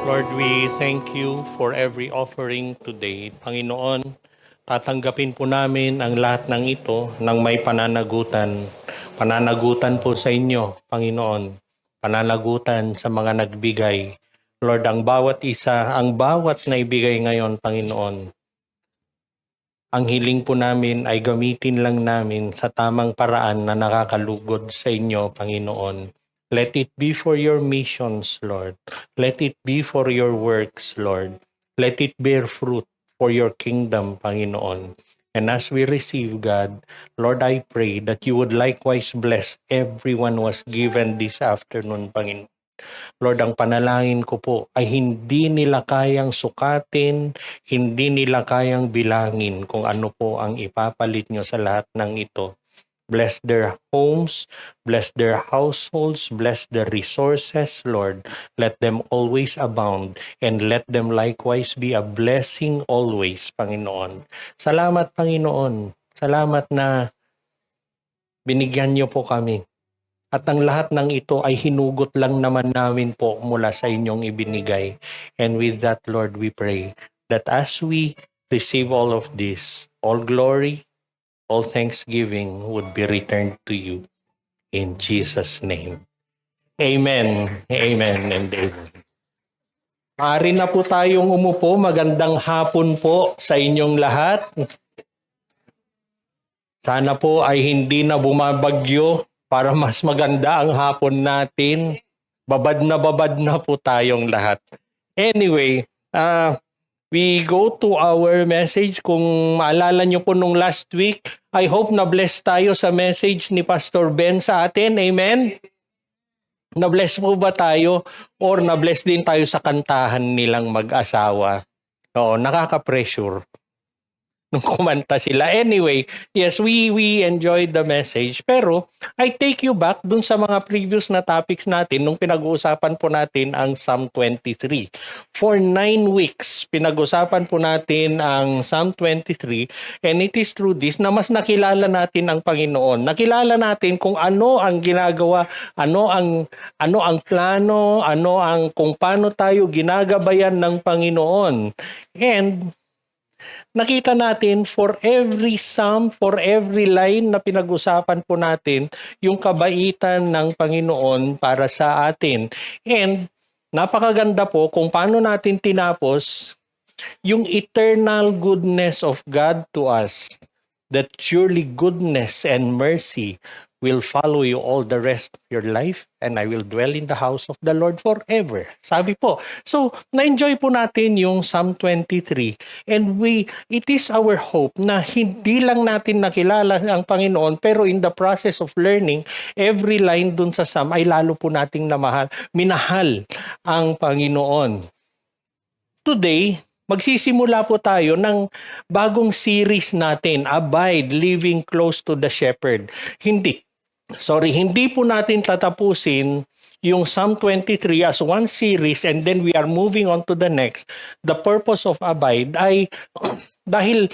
Lord, we thank you for every offering today. Panginoon, tatanggapin po namin ang lahat ng ito ng may pananagutan. Pananagutan po sa inyo, Panginoon. Pananagutan sa mga nagbigay. Lord, ang bawat isa, ang bawat naibigay ngayon, Panginoon, ang hiling po namin ay gamitin lang namin sa tamang paraan na nakakalugod sa inyo, Panginoon. Let it be for your missions, Lord. Let it be for your works, Lord. Let it bear fruit for your kingdom, Panginoon. And as we receive, God, Lord, I pray that you would likewise bless everyone who was given this afternoon, Panginoon. Lord, ang panalangin ko po ay hindi nila kayang sukatin, hindi nila kayang bilangin kung ano po ang ipapalit nyo sa lahat ng ito. Bless their homes, bless their households, bless their resources, Lord. Let them always abound and let them likewise be a blessing always, Panginoon. Salamat, Panginoon. Salamat na binigyan niyo po kami. At ang lahat ng ito ay hinugot lang naman namin po mula sa inyong ibinigay. And with that, Lord, we pray that as we receive all of this, all glory, all thanksgiving would be returned to you. In Jesus' name. Amen. Amen and amen. Maaari na po tayong umupo. Magandang hapon po sa inyong lahat. Sana po ay hindi na bumabagyo para mas maganda ang hapon natin. Babad na po tayong lahat. Anyway, we go to our message. Kung maalala nyo po nung last week, I hope na-bless tayo sa message ni Pastor Ben sa atin. Amen? Na-bless po ba tayo? Or na-bless din tayo sa kantahan nilang mag-asawa? Oo, nakaka-pressure nung kumanta sila. Anyway, yes, we enjoyed the message. Pero I take you back dun sa mga previous na topics natin nung pinag-uusapan po natin ang Psalm 23. For 9 weeks, pinag-usapan po natin ang Psalm 23 and it is through this na mas nakilala natin ang Panginoon. Nakilala natin kung ano ang ginagawa, ano ang plano, kung paano tayo ginagabayan ng Panginoon. And nakita natin for every psalm, for every line na pinag-usapan po natin, yung kabaitan ng Panginoon para sa atin. And napakaganda po kung paano natin tinapos yung eternal goodness of God to us. That surely goodness and mercy will follow you all the rest of your life and I will dwell in the house of the Lord forever. Sabi po. So, na-enjoy po natin yung Psalm 23 and it is our hope na hindi lang natin nakilala ang Panginoon pero in the process of learning, every line dun sa Psalm ay lalo po nating minahal ang Panginoon. Today, magsisimula po tayo ng bagong series natin, Abide, Living Close to the Shepherd. Hindi po natin tatapusin yung Psalm 23 as one series and then we are moving on to the next. The purpose of Abide ay dahil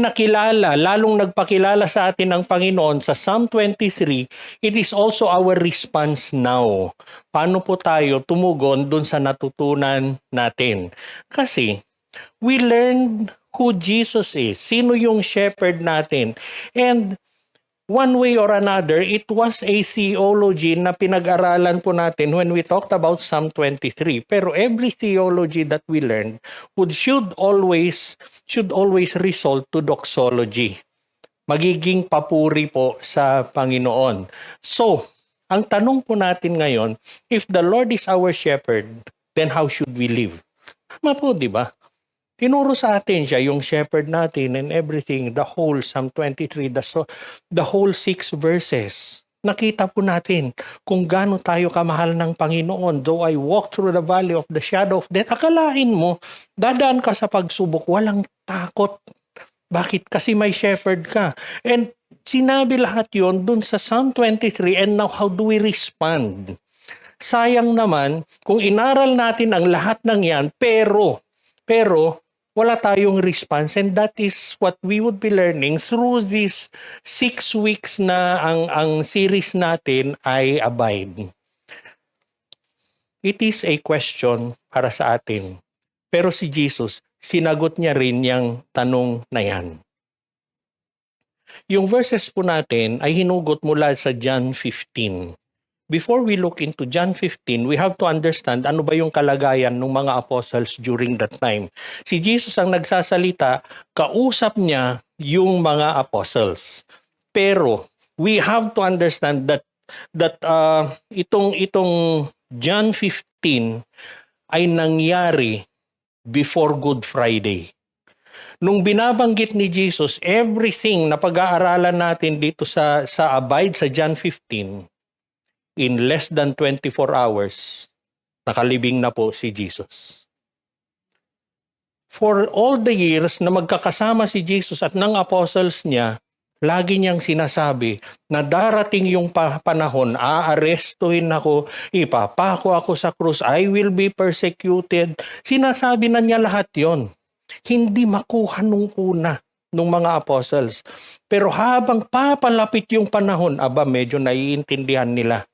nakilala, lalong nagpakilala sa atin ng Panginoon sa Psalm 23, it is also our response now. Paano po tayo tumugon dun sa natutunan natin? Kasi we learned who Jesus is, sino yung shepherd natin. And one way or another, it was a theology na pinag-aralan po natin when we talked about Psalm 23. Pero every theology that we learned should always result to doxology. Magiging papuri po sa Panginoon. So, ang tanong po natin ngayon, if the Lord is our shepherd, then how should we live? Tama po, di ba? Tinuro sa atin siya, yung shepherd natin and everything, the whole Psalm 23, the whole 6 verses. Nakita po natin kung gaano tayo kamahal ng Panginoon. Though I walk through the valley of the shadow of death, akalain mo, dadaan ka sa pagsubok, walang takot. Bakit? Kasi may shepherd ka. And sinabi lahat yon dun sa Psalm 23, and now how do we respond? Sayang naman kung inaral natin ang lahat ng yan, pero wala tayong response, and that is what we would be learning through these 6 weeks na ang series natin ay Abide. It is a question para sa atin. Pero si Jesus, sinagot niya rin yung tanong na yan. Yung verses po natin ay hinugot mula sa John 15. Before we look into John 15, we have to understand ano ba yung kalagayan ng mga apostles during that time. Si Jesus ang nagsasalita, kausap niya yung mga apostles. Pero we have to understand that itong John 15 ay nangyari before Good Friday. Nung binabanggit ni Jesus, everything na pag-aaralan natin dito sa abide sa John 15, in less than 24 hours, nakalibing na po si Jesus. For all the years na magkakasama si Jesus at ng apostles niya, lagi niyang sinasabi na darating yung panahon, aarestuhin ako, ipapako ako sa krus, I will be persecuted. Sinasabi na niya lahat yon. Hindi makuha nung una nung mga apostles. Pero habang papalapit yung panahon, medyo naiintindihan nila.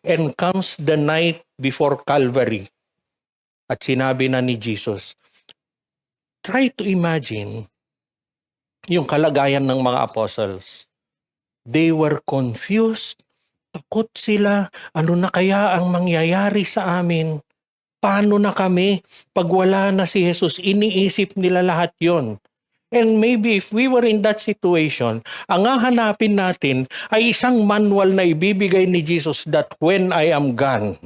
And comes the night before Calvary. At sinabi na ni Jesus, try to imagine yung kalagayan ng mga apostles. They were confused, takot sila, ano na kaya ang mangyayari sa amin? Paano na kami? Pag wala na si Jesus, iniisip nila lahat yon. And maybe if we were in that situation, ang hahanapin natin ay isang manual na ibibigay ni Jesus that when I am gone,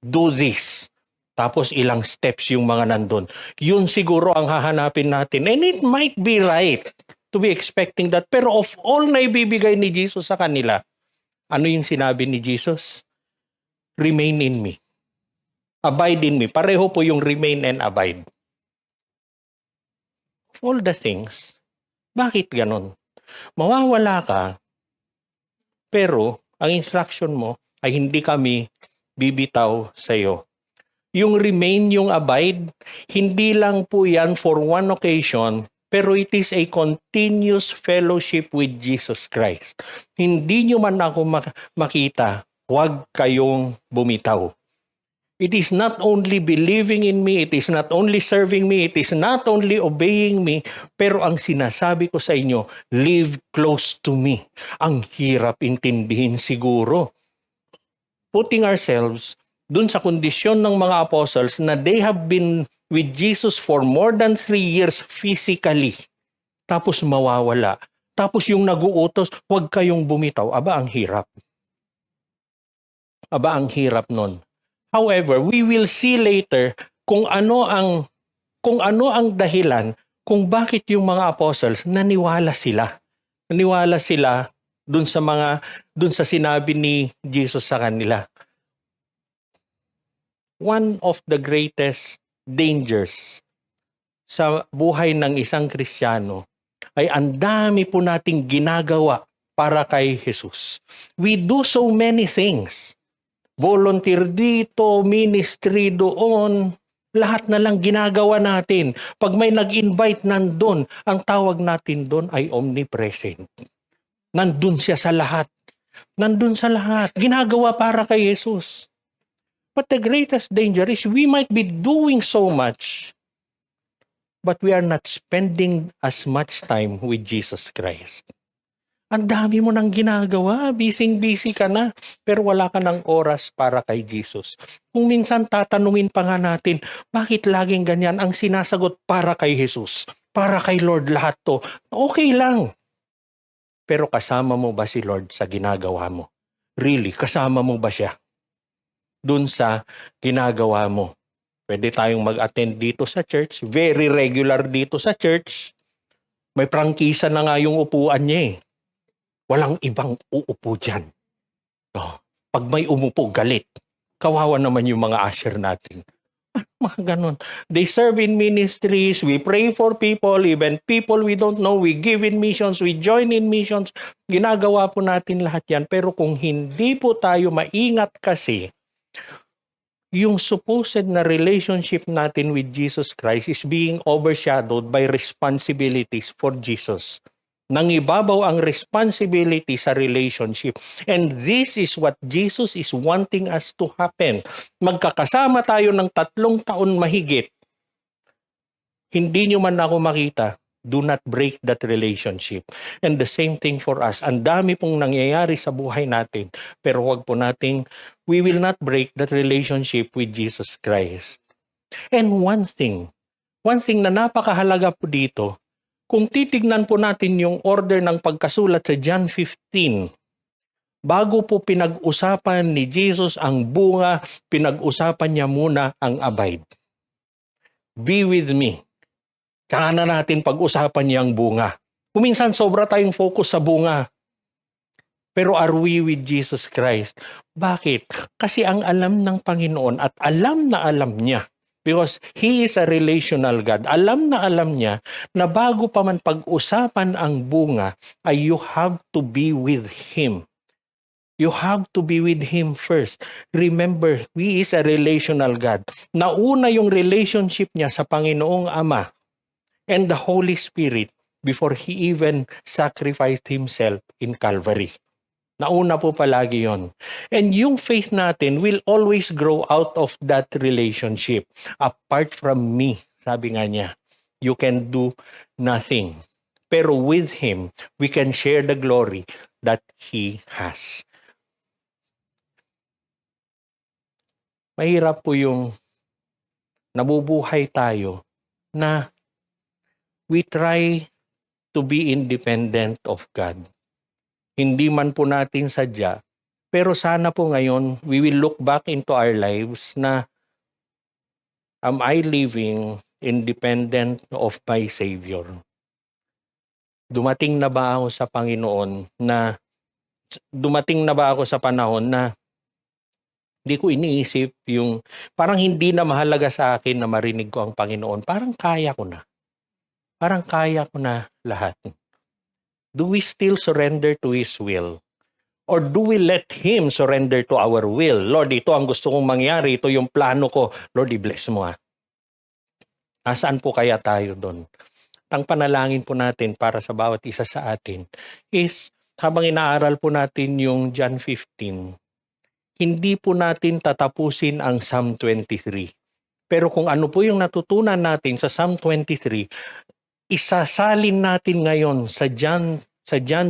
do this. Tapos ilang steps yung mga nandun. Yun siguro ang hahanapin natin. And it might be right to be expecting that. Pero of all na ibibigay ni Jesus sa kanila, ano yung sinabi ni Jesus? Remain in me. Abide in me. Pareho po yung remain and abide. Of all the things, bakit ganon? Mawawala ka, pero ang instruction mo ay hindi kami bibitaw sa iyo. Yung remain, yung abide, hindi lang po yan for one occasion, pero it is a continuous fellowship with Jesus Christ. Hindi nyo man ako makita, huwag kayong bumitaw. It is not only believing in me, it is not only serving me, it is not only obeying me, pero ang sinasabi ko sa inyo, live close to me. Ang hirap intindihin siguro. Putting ourselves dun sa kondisyon ng mga apostles na they have been with Jesus for more than 3 years physically. Tapos mawawala. Tapos yung nag-uutos, huwag kayong bumitaw. Ang hirap. Ang hirap nun. However, we will see later kung ano ang dahilan kung bakit yung mga apostles naniwala sila. Naniwala sila dun sa sinabi ni Jesus sa kanila. One of the greatest dangers sa buhay ng isang Kristiyano ay ang dami po nating ginagawa para kay Jesus. We do so many things. Volunteer dito, ministry doon, lahat na lang ginagawa natin. Pag may nag-invite nandun, ang tawag natin doon ay omnipresent. Nandun siya sa lahat. Nandun sa lahat. Ginagawa para kay Jesus. But the greatest danger is we might be doing so much, but we are not spending as much time with Jesus Christ. Ang dami mo nang ginagawa, busy ka na, pero wala ka ng oras para kay Jesus. Kung minsan tatanungin pa nga natin, bakit laging ganyan ang sinasagot para kay Jesus? Para kay Lord lahat to. Okay lang. Pero kasama mo ba si Lord sa ginagawa mo? Really, kasama mo ba siya? Dun sa ginagawa mo. Pwede tayong mag-attend dito sa church, very regular dito sa church. May prangkisa na nga yung upuan niya eh. Walang ibang uupo dyan. Pag may umupo, galit. Kawawa naman yung mga usher natin. Mga ganon. They serve in ministries, we pray for people, even people we don't know, we give in missions, we join in missions. Ginagawa po natin lahat yan. Pero kung hindi po tayo maingat kasi, yung supposed na relationship natin with Jesus Christ is being overshadowed by responsibilities for Jesus. Nangibabaw ang responsibility sa relationship. And this is what Jesus is wanting us to happen. Magkakasama tayo ng 3 taon mahigit. Hindi nyo man ako makita, do not break that relationship. And the same thing for us. Ang dami pong nangyayari sa buhay natin. Pero wag po nating, we will not break that relationship with Jesus Christ. And one thing na napakahalaga po dito, kung titignan po natin yung order ng pagkasulat sa John 15, bago po pinag-usapan ni Jesus ang bunga, pinag-usapan niya muna ang abide. Be with me. Tsaka na natin pag-usapan niya ang bunga. Kuminsan sobra tayong focus sa bunga. Pero are we with Jesus Christ? Bakit? Kasi ang alam ng Panginoon at alam na alam niya, because He is a relational God. Alam na alam niya na bago pa man pag-usapan ang bunga, ay you have to be with Him. You have to be with Him first. Remember, He is a relational God. Nauna yung relationship niya sa Panginoong Ama and the Holy Spirit before He even sacrificed Himself in Calvary. Nauna po palagi yon. And yung faith natin will always grow out of that relationship. Apart from me, sabi nga niya, you can do nothing. Pero with Him, we can share the glory that He has. Mahirap po yung nabubuhay tayo na we try to be independent of God. Hindi man po natin sadya, pero sana po ngayon, we will look back into our lives na, am I living independent of my Savior? Dumating na ba ako sa Panginoon na, dumating na ba ako sa panahon na hindi ko iniisip yung, parang hindi na mahalaga sa akin na marinig ko ang Panginoon. Parang kaya ko na. Parang kaya ko na lahat. Do we still surrender to His will? Or do we let Him surrender to our will? Lord, ito ang gusto kong mangyari. Ito yung plano ko. Lord, i-bless mo ha. Nasaan po kaya tayo doon? Ang panalangin po natin para sa bawat isa sa atin is, habang inaaral po natin yung John 15, hindi po natin tatapusin ang Psalm 23. Pero kung ano po yung natutunan natin sa Psalm 23, isasalin natin ngayon sa John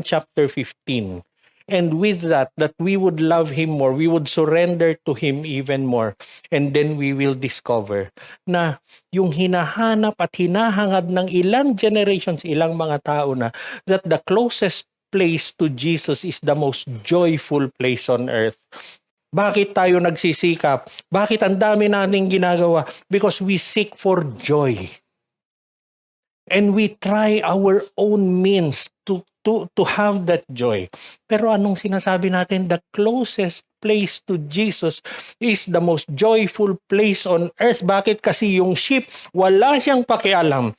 chapter 15. And with that we would love Him more, we would surrender to Him even more. And then we will discover na yung hinahanap at hinahangad ng ilang generations, ilang mga tao na, that the closest place to Jesus is the most joyful place on earth. Bakit tayo nagsisikap? Bakit ang dami nating ginagawa? Because we seek for joy. And we try our own means to have that joy. Pero anong sinasabi natin? The closest place to Jesus is the most joyful place on earth. Bakit? Kasi yung sheep, wala siyang pakialam.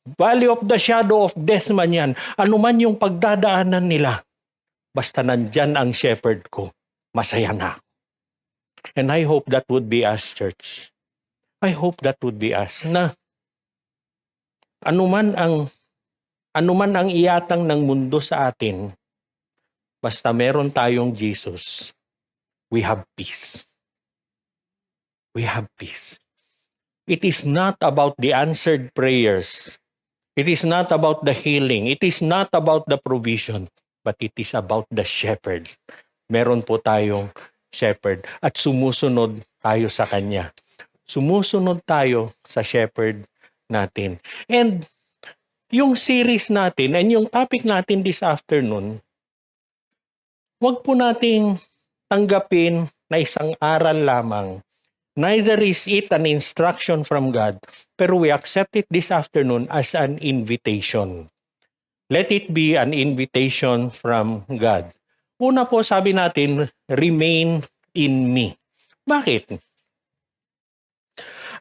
Valley of the shadow of death man yan. Ano man yung pagdadaanan nila. Basta nandyan ang shepherd ko, masaya na. And I hope that would be us, church. I hope that would be us. Na anuman ang iatang ng mundo sa atin, basta meron tayong Jesus, we have peace. We have peace. It is not about the answered prayers. It is not about the healing. It is not about the provision. But it is about the shepherd. Meron po tayong shepherd at sumusunod tayo sa Kanya. Sumusunod tayo sa shepherd natin. And yung series natin and yung topic natin this afternoon, wag po nating tanggapin na isang aral lamang. Neither is it an instruction from God, pero we accept it this afternoon as an invitation. Let it be an invitation from God. Una po sabi natin, remain in me. Bakit?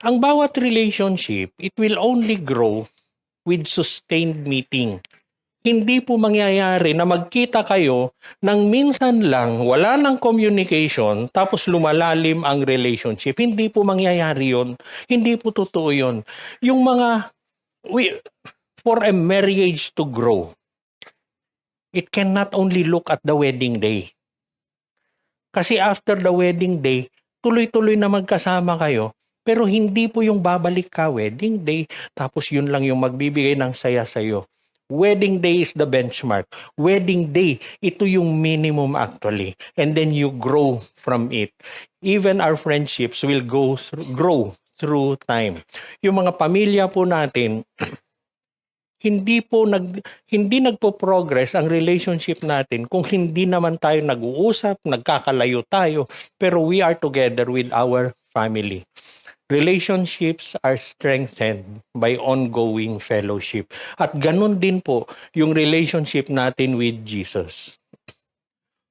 Ang bawat relationship, it will only grow with sustained meeting. Hindi po mangyayari na magkita kayo nang minsan lang, wala ng communication, tapos lumalalim ang relationship. Hindi po mangyayari yon. Hindi po totoo yon. Yung for a marriage to grow, it cannot only look at the wedding day. Kasi after the wedding day, tuloy-tuloy na magkasama kayo, pero hindi po yung babalik ka wedding day, tapos yun lang yung magbibigay ng saya sa'yo. Wedding day is the benchmark. Wedding day, ito yung minimum actually. And then you grow from it. Even our friendships will grow through time. Yung mga pamilya po natin, hindi nagpo-progress ang relationship natin kung hindi naman tayo nag-uusap, nagkakalayo tayo, pero we are together with our family. Relationships are strengthened by ongoing fellowship. At ganun din po yung relationship natin with Jesus.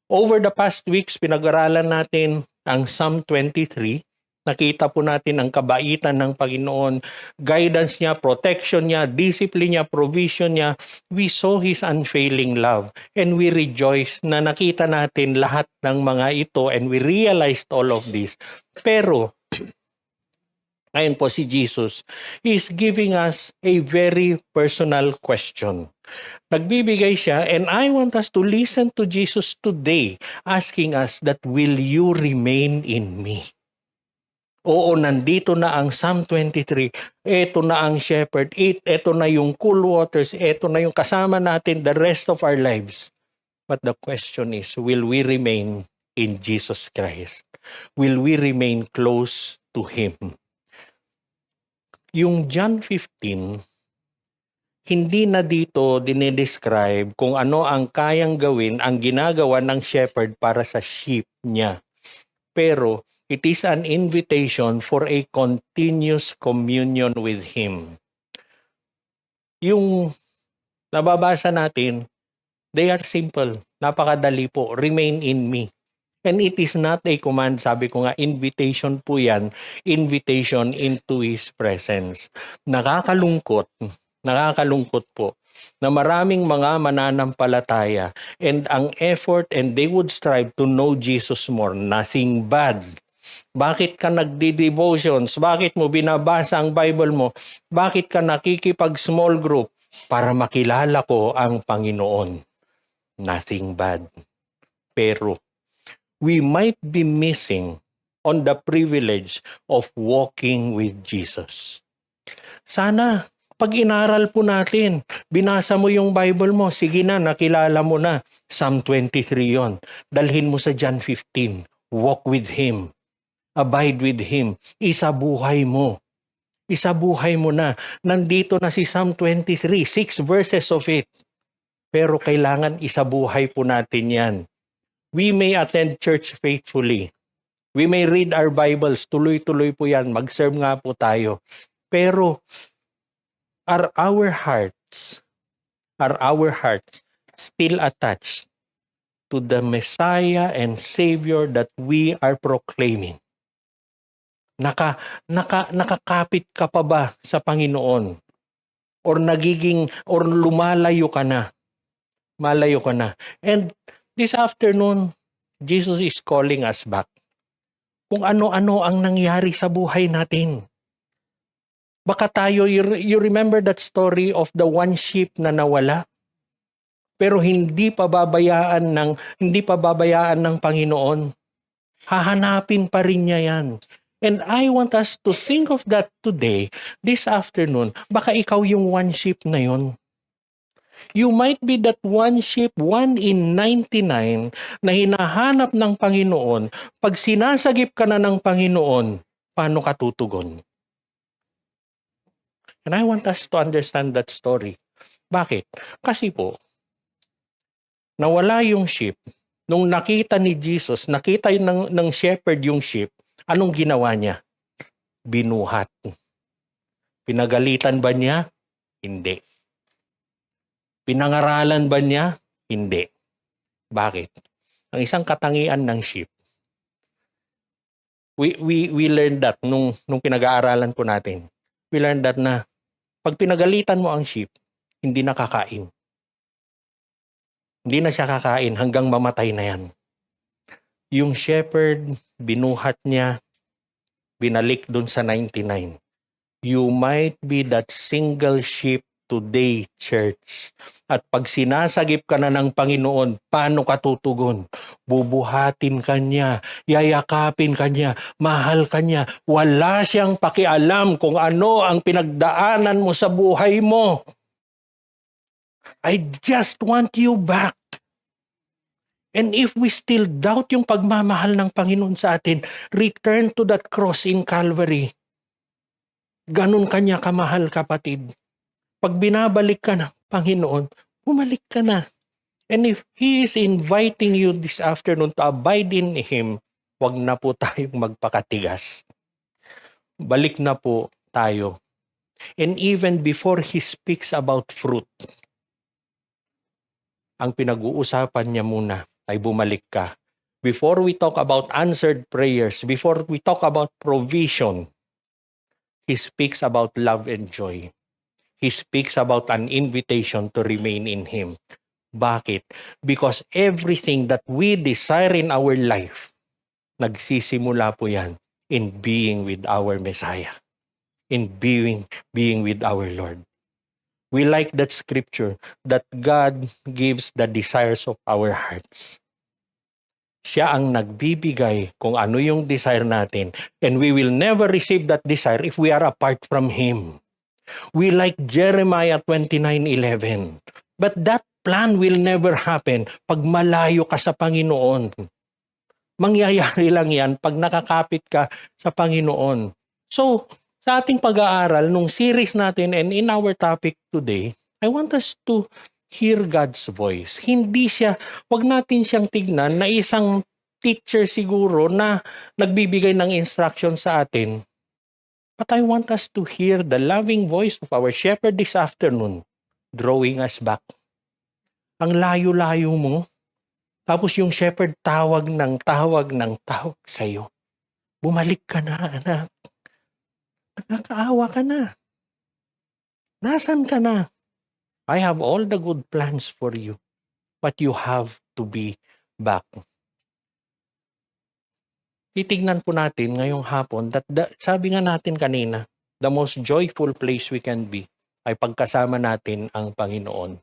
Over the past weeks, pinag-aralan natin ang Psalm 23. Nakita po natin ang kabaitan ng Panginoon, guidance niya, protection niya, discipline niya, provision niya. We saw His unfailing love and we rejoice na nakita natin lahat ng mga ito and we realized all of this. Pero, ngayon po si Jesus is giving us a very personal question. Nagbibigay siya and I want us to listen to Jesus today asking us that will you remain in me? Oo, nandito na ang Psalm 23. Ito na ang shepherd. Ito na yung cool waters. Ito na yung kasama natin the rest of our lives. But the question is, will we remain in Jesus Christ? Will we remain close to Him? Yung John 15, hindi na dito dinidescribe kung ano ang kayang gawin, ang ginagawa ng shepherd para sa sheep niya. Pero, it is an invitation for a continuous communion with Him. Yung nababasa natin, they are simple. Napakadali po. Remain in me. And it is not a command. Sabi ko nga, invitation po yan. Invitation into His presence. Nakakalungkot po na maraming mga mananampalataya and ang effort and they would strive to know Jesus more. Nothing bad. Bakit ka nagdi-devotions? Bakit mo binabasa ang Bible mo? Bakit ka nakikipag-small group? Para makilala ko ang Panginoon. Nothing bad. Pero, we might be missing on the privilege of walking with Jesus. Sana, pag inaral po natin, binasa mo yung Bible mo, sige na, nakilala mo na. Psalm 23 yon. Dalhin mo sa John 15. Walk with Him. Abide with Him. Isabuhay mo. Isabuhay mo na. Nandito na si Psalm 23, 6 verses of it. Pero kailangan isabuhay po natin yan. We may attend church faithfully. We may read our Bibles. Tuloy-tuloy po yan. Mag-serve nga po tayo. Pero, are our hearts still attached to the Messiah and Savior that we are proclaiming? Nakakapit ka pa ba sa Panginoon? Or lumalayo ka na? Malayo ka na. And this afternoon, Jesus is calling us back. Kung ano-ano ang nangyari sa buhay natin. Baka tayo, you remember that story of the one sheep na nawala? Pero hindi pa babayaan ng Panginoon. Hahanapin pa rin niya yan. And I want us to think of that today, this afternoon. Baka ikaw yung one sheep na yun. You might be that one sheep, 1 in 99, na hinahanap ng Panginoon. Pag sinasagip ka na ng Panginoon, paano ka tutugon? And I want us to understand that story. Bakit? Kasi po, nawala yung sheep. Nung nakita ni Jesus, nakita ng shepherd yung sheep, anong ginawa niya? Binuhat. Pinagalitan ba niya? Hindi. Pinangaralan ba niya? Hindi. Bakit? Ang isang katangian ng sheep. We learned that nung pinag-aaralan po natin. We learned that na pag pinagalitan mo ang sheep, hindi na kakain. Hindi na siya kakain hanggang mamatay na yan. Yung shepherd, binuhat niya, binalik dun sa 99. You might be that single sheep today, church. At pag sinasagip ka na ng Panginoon, paano ka tutugon? Bubuhatin ka niya, yayakapin ka niya, mahal ka niya. Wala siyang pakialam kung ano ang pinagdaanan mo sa buhay mo. I just want you back. And if we still doubt yung pagmamahal ng Panginoon sa atin, return to that cross in Calvary. Ganun kanya kamahal, kapatid. Pag binabalik ka ng Panginoon, bumalik ka na. And if He is inviting you this afternoon to abide in Him, wag na po tayong magpakatigas. Balik na po tayo. And even before He speaks about fruit, ang pinag-uusapan niya muna ay bumalik ka. Before we talk about answered prayers, before we talk about provision, He speaks about love and joy. He speaks about an invitation to remain in Him. Bakit? Because everything that we desire in our life, nagsisimula po yan in being with our Messiah, in being with our Lord. We like that scripture that God gives the desires of our hearts. Siya ang nagbibigay kung ano yung desire natin, and we will never receive that desire if we are apart from Him. We like Jeremiah 29:11. But that plan will never happen pag malayo ka sa Panginoon. Mangyayari lang yan pag nakakapit ka sa Panginoon. So, sa ating pag-aaral nung series natin and in our topic today, I want us to hear God's voice. Wag natin siyang tignan na isang teacher siguro na nagbibigay ng instruction sa atin. But I want us to hear the loving voice of our shepherd this afternoon, drawing us back. Ang layo-layo mo, tapos yung shepherd tawag sa'yo. Bumalik ka na, anak. Nakakaawa ka na. Nasaan ka na? I have all the good plans for you, but you have to be back. Titignan po natin ngayong hapon that sabi nga natin kanina, the most joyful place we can be ay pagkasama natin ang Panginoon.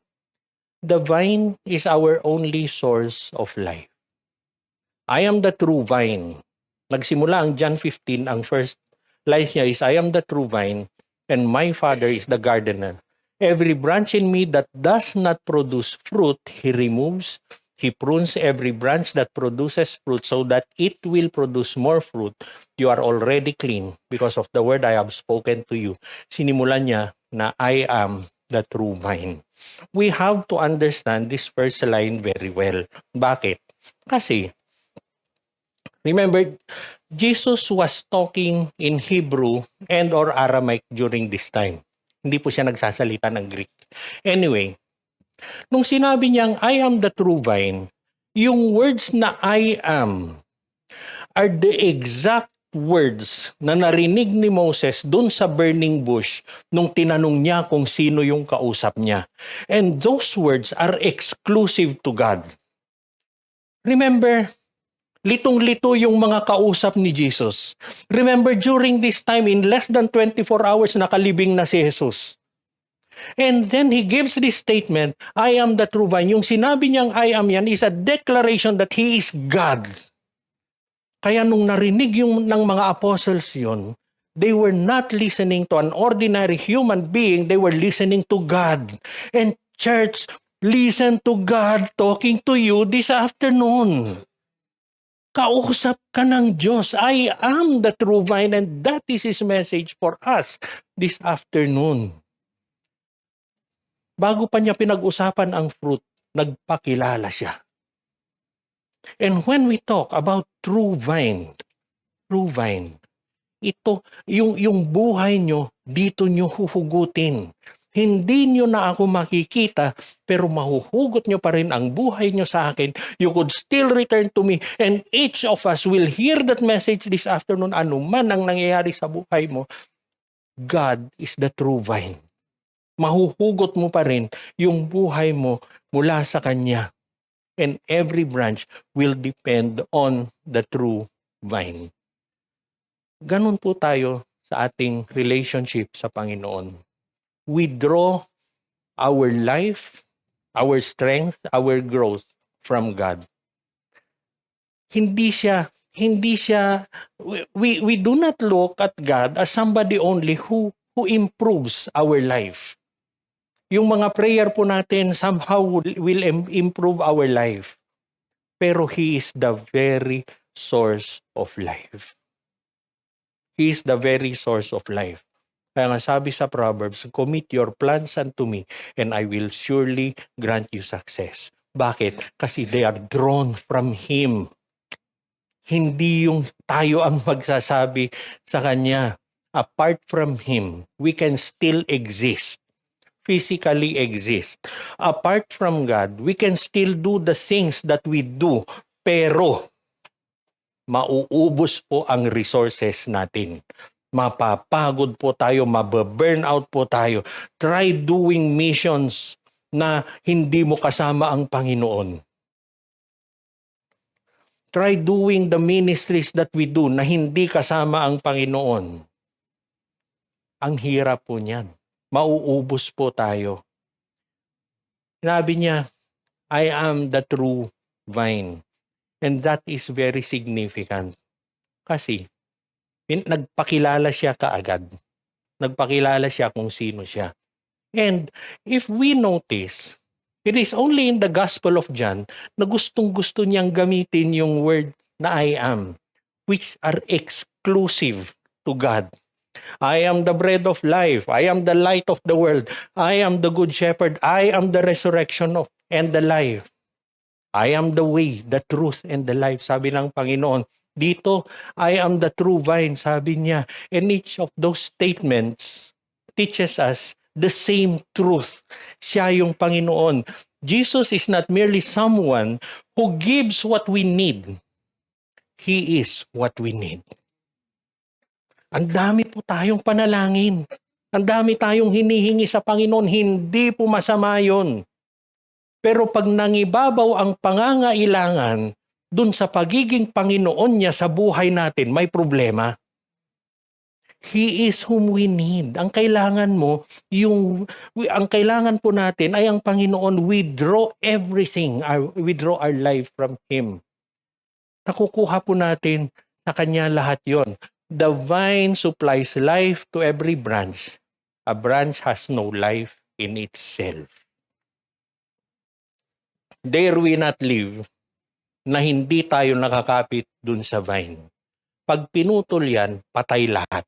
The vine is our only source of life. I am the true vine. Nagsimula ang John 15, ang first lines niya is, I am the true vine, and my Father is the gardener. Every branch in me that does not produce fruit, He removes. He prunes every branch that produces fruit so that it will produce more fruit. You are already clean because of the word I have spoken to you. Sinimulan niya na I am the true vine. We have to understand this first line very well. Bakit? Kasi, remember, Jesus was talking in Hebrew and or Aramaic during this time. Hindi po siya nagsasalita ng Greek. Anyway, nung sinabi niyang, I am the true vine, yung words na I am are the exact words na narinig ni Moses dun sa burning bush nung tinanong niya kung sino yung kausap niya. And those words are exclusive to God. Remember, litong-lito yung mga kausap ni Jesus. Remember, during this time, in less than 24 hours, nakalibing na si Jesus. And then He gives this statement, I am the true vine. Yung sinabi niyang I am yan is a declaration that He is God. Kaya nung narinig yung ng mga apostles yun, they were not listening to an ordinary human being, they were listening to God. And church, listen to God talking to you this afternoon. Kausap ka ng Diyos. I am the true vine, and that is His message for us this afternoon. Bago pa niya pinag-usapan ang fruit, nagpakilala siya. And when we talk about true vine, ito, yung buhay nyo, dito nyo huhugutin. Hindi nyo na ako makikita, pero mahuhugot nyo pa rin ang buhay nyo sa akin. You could still return to me, and each of us will hear that message this afternoon, ano man ang nangyayari sa buhay mo. God is the true vine. Mahuhugot mo pa rin yung buhay mo mula sa Kanya. And every branch will depend on the true vine. Ganun po tayo sa ating relationship sa Panginoon. We draw our life, our strength, our growth from God. We do not look at God as somebody only who improves our life. Yung mga prayer po natin somehow will improve our life. Pero He is the very source of life. He is the very source of life. Kaya nga sabi sa Proverbs, commit your plans unto me and I will surely grant you success. Bakit? Kasi they are drawn from Him. Hindi yung tayo ang magsasabi sa Kanya. Apart from Him, we can still exist. Physically exist. Apart from God, we can still do the things that we do, pero mauubos po ang resources natin. Mapapagod po tayo, mababurnout po tayo. Try doing missions na hindi mo kasama ang Panginoon. Try doing the ministries that we do na hindi kasama ang Panginoon. Ang hirap po niyan. Mauubos po tayo. Sinabi niya, I am the true vine. And that is very significant. Kasi, nagpakilala siya kaagad. Nagpakilala siya kung sino siya. And if we notice, it is only in the Gospel of John na gustong-gusto niyang gamitin yung word na I am, which are exclusive to God. I am the bread of life. I am the light of the world. I am the good shepherd. I am the resurrection and the life. I am the way, the truth, and the life. Sabi ng Panginoon. Dito, I am the true vine. Sabi niya. And each of those statements teaches us the same truth. Siya yung Panginoon. Jesus is not merely someone who gives what we need. He is what we need. Ang dami po tayong panalangin. Ang dami tayong hinihingi sa Panginoon. Hindi po masama yun. Pero pag nangibabaw ang pangangailangan dun sa pagiging Panginoon niya sa buhay natin, may problema. He is whom we need. Ang kailangan mo, ang kailangan po natin ay ang Panginoon. We draw everything, we draw our life from Him. Nakukuha po natin sa Kanya lahat yon. The vine supplies life to every branch. A branch has no life in itself. Dare we not live na hindi tayo nakakapit dun sa vine. Pag pinutol yan, patay lahat.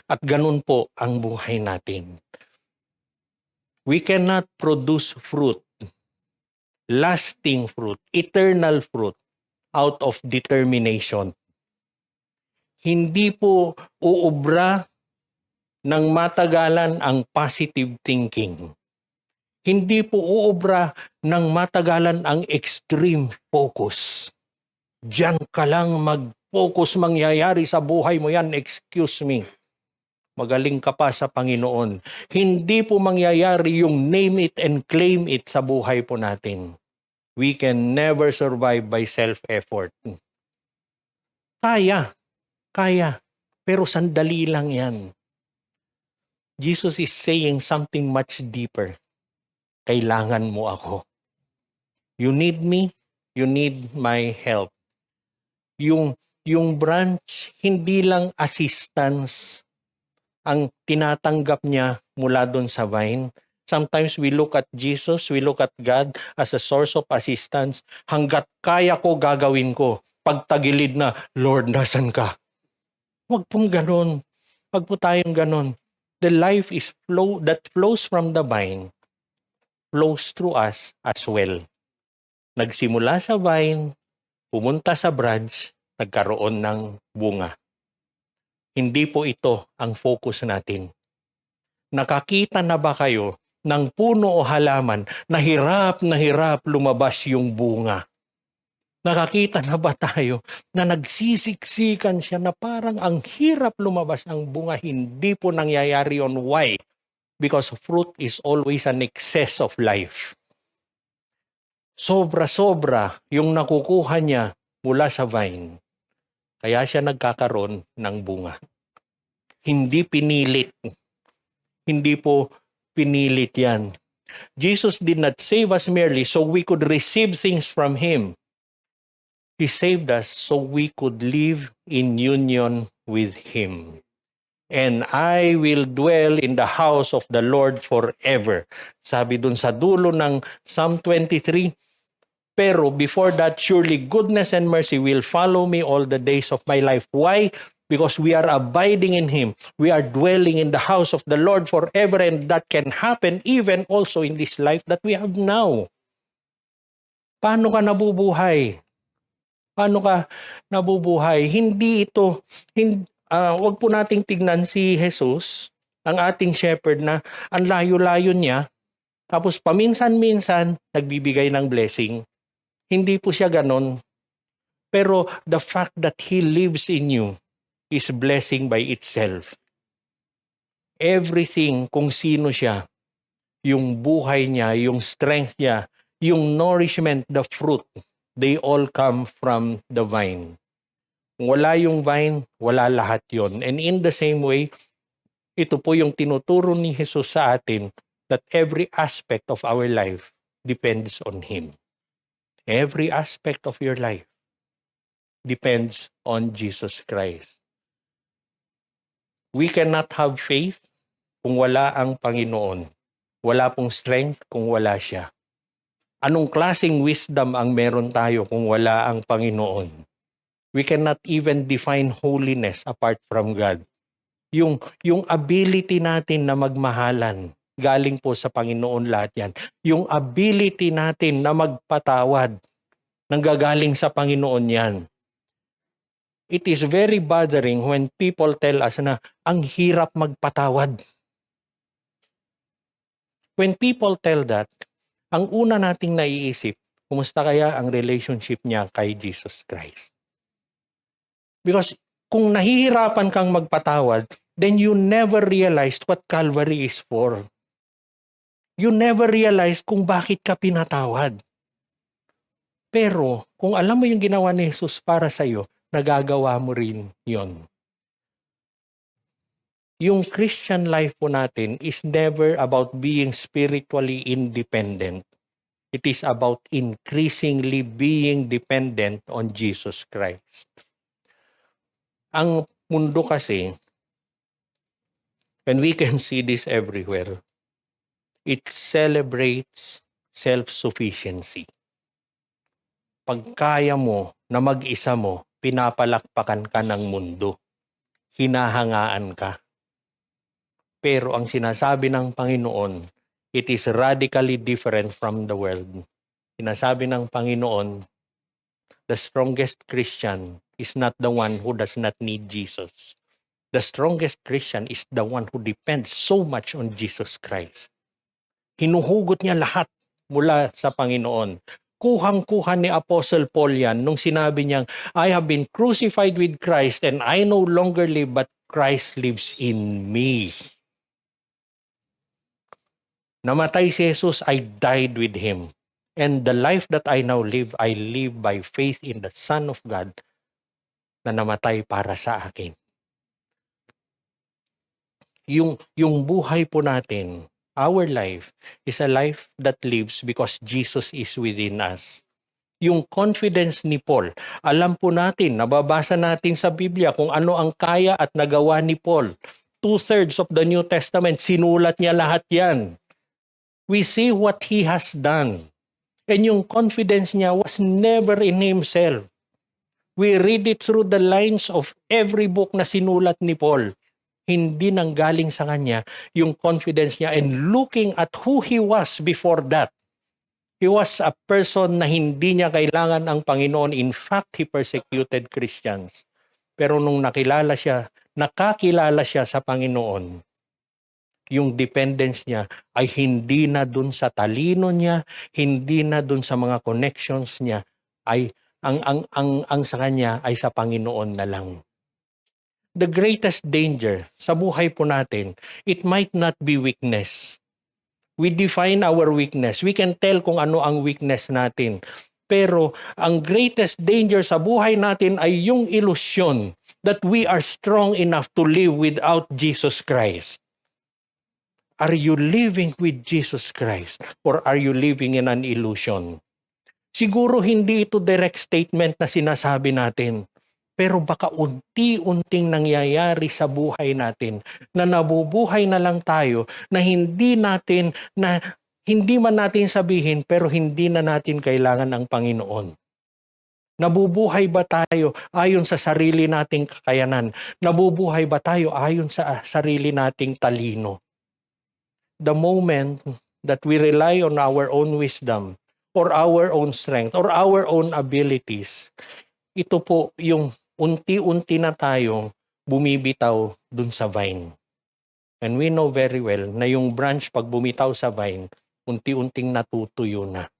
At ganun po ang buhay natin. We cannot produce fruit, lasting fruit, eternal fruit, out of determination. Hindi po uubra ng matagalan ang positive thinking. Hindi po uubra ng matagalan ang extreme focus. Diyan ka lang mag-focus, mangyayari sa buhay mo yan, excuse me. Magaling ka pa sa Panginoon. Hindi po mangyayari yung name it and claim it sa buhay po natin. We can never survive by self-effort. Kaya. Pero sandali lang yan. Jesus is saying something much deeper. Kailangan mo ako. You need me, you need my help. Yung branch, hindi lang assistance ang tinatanggap niya mula doon sa vine. Sometimes we look at Jesus, we look at God as a source of assistance. Hanggat kaya ko, gagawin ko. Pagtagilid na, Lord, nasan ka? Huwag pong ganon. Huwag po tayong ganon. The life is that flows from the vine, flows through us as well. Nagsimula sa vine, pumunta sa branch, nagkaroon ng bunga. Hindi po ito ang focus natin. Nakakita na ba kayo ng puno o halaman na hirap lumabas yung bunga? Nakakita na ba tayo na nagsisiksikan siya na parang ang hirap lumabas ang bunga? Hindi po nangyayari yun. Why? Because fruit is always an excess of life. Sobra-sobra yung nakukuha niya mula sa vine. Kaya siya nagkakaroon ng bunga. Hindi pinilit. Hindi po Pinilit yan. Jesus did not save us merely so we could receive things from Him. He saved us so we could live in union with Him. And I will dwell in the house of the Lord forever. Sabi dun sa dulo ng Psalm 23, pero before that, surely goodness and mercy will follow me all the days of my life. Why? Because we are abiding in Him. We are dwelling in the house of the Lord forever, and that can happen even also in this life that we have now. Paano ka nabubuhay? Paano ka nabubuhay? Hindi ito, wag po nating tignan si Jesus, ang ating shepherd na ang layo-layo niya, tapos paminsan-minsan nagbibigay ng blessing. Hindi po siya ganon. Pero the fact that He lives in you is blessing by itself. Everything, kung sino siya, yung buhay niya, yung strength niya, yung nourishment, the fruit, they all come from the vine. Kung wala yung vine, wala lahat yon. And in the same way, ito po yung tinuturo ni Jesus sa atin that every aspect of our life depends on Him. Every aspect of your life depends on Jesus Christ. We cannot have faith kung wala ang Panginoon. Wala pong strength kung wala siya. Anong klaseng wisdom ang meron tayo kung wala ang Panginoon? We cannot even define holiness apart from God. Yung ability natin na magmahalan, galing po sa Panginoon lahat yan. Yung ability natin na magpatawad, nanggagaling sa Panginoon yan. It is very bothering when people tell us na ang hirap magpatawad. When people tell that, ang una nating naiisip, kumusta kaya ang relationship niya kay Jesus Christ? Because kung nahihirapan kang magpatawad, then you never realized what Calvary is for. You never realized kung bakit ka pinatawad. Pero kung alam mo yung ginawa ni Jesus para sa iyo, nagagawa mo rin yon. Yung Christian life po natin is never about being spiritually independent. It is about increasingly being dependent on Jesus Christ. Ang mundo kasi, and we can see this everywhere, it celebrates self-sufficiency. Pag kaya mo na mag-isa mo, pinapalakpakan ka ng mundo. Hinahangaan ka. Pero ang sinasabi ng Panginoon, it is radically different from the world. Sinasabi ng Panginoon, the strongest Christian is not the one who does not need Jesus. The strongest Christian is the one who depends so much on Jesus Christ. Hinuhugot niya lahat mula sa Panginoon. Kuhang-kuha ni Apostle Paul yan nung sinabi niyang, I have been crucified with Christ and I no longer live but Christ lives in me. Namatay si Jesus, I died with Him. And the life that I now live, I live by faith in the Son of God na namatay para sa akin. Yung buhay po natin, our life is a life that lives because Jesus is within us. Yung confidence ni Paul, alam po natin, nababasa natin sa Biblia kung ano ang kaya at nagawa ni Paul. 2/3 of the New Testament, sinulat niya lahat yan. We see what he has done. And yung confidence niya was never in himself. We read it through the lines of every book na sinulat ni Paul. Hindi nanggaling sa kanya yung confidence niya, and looking at who he was before that. He was a person na hindi niya kailangan ang Panginoon. In fact, he persecuted Christians. Pero nung nakakilala siya sa Panginoon, yung dependence niya ay hindi na dun sa talino niya, hindi na dun sa mga connections niya, ay ang sa kanya ay sa Panginoon na lang. The greatest danger sa buhay po natin, it might not be weakness. We define our weakness. We can tell kung ano ang weakness natin. Pero ang greatest danger sa buhay natin ay yung illusion that we are strong enough to live without Jesus Christ. Are you living with Jesus Christ or are you living in an illusion? Siguro hindi ito direct statement na sinasabi natin. Pero baka unti-unting nangyayari sa buhay natin na nabubuhay na lang tayo na hindi man natin sabihin pero hindi na natin kailangan ng Panginoon. Nabubuhay ba tayo ayon sa sarili nating kakayanan? Nabubuhay ba tayo ayon sa sarili nating talino? The moment that we rely on our own wisdom or our own strength or our own abilities, ito po yung unti-unti na tayong bumibitaw dun sa vine. And we know very well na yung branch pag bumitaw sa vine, unti-unting natutuyo na.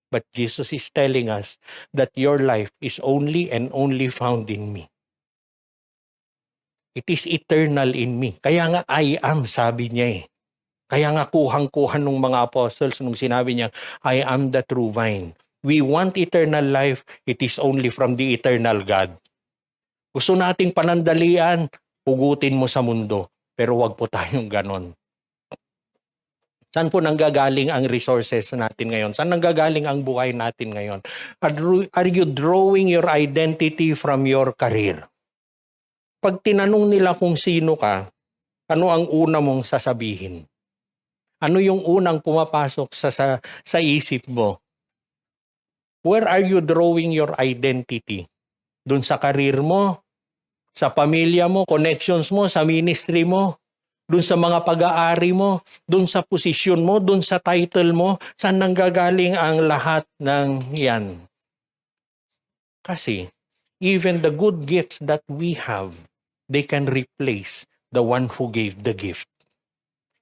But Jesus is telling us that your life is only and only found in me. It is eternal in me. Kaya nga I am, sabi niya eh. Kaya nga kuhang-kuhan ng mga apostles nung sinabi niya, I am the true vine. We want eternal life, it is only from the eternal God. Gusto nating panandalian, hugutin mo sa mundo. Pero wag po tayong ganon. Saan po nanggagaling ang resources natin ngayon? Saan nanggagaling ang buhay natin ngayon? Are you drawing your identity from your career? Pag tinanong nila kung sino ka, ano ang una mong sasabihin? Ano yung unang pumapasok sa isip mo? Where are you drawing your identity? Doon sa career mo, sa pamilya mo, connections mo, sa ministry mo, doon sa mga pag-aari mo, doon sa posisyon mo, doon sa title mo, saan nanggagaling ang lahat ng yan? Kasi, even the good gifts that we have, they can replace the one who gave the gift.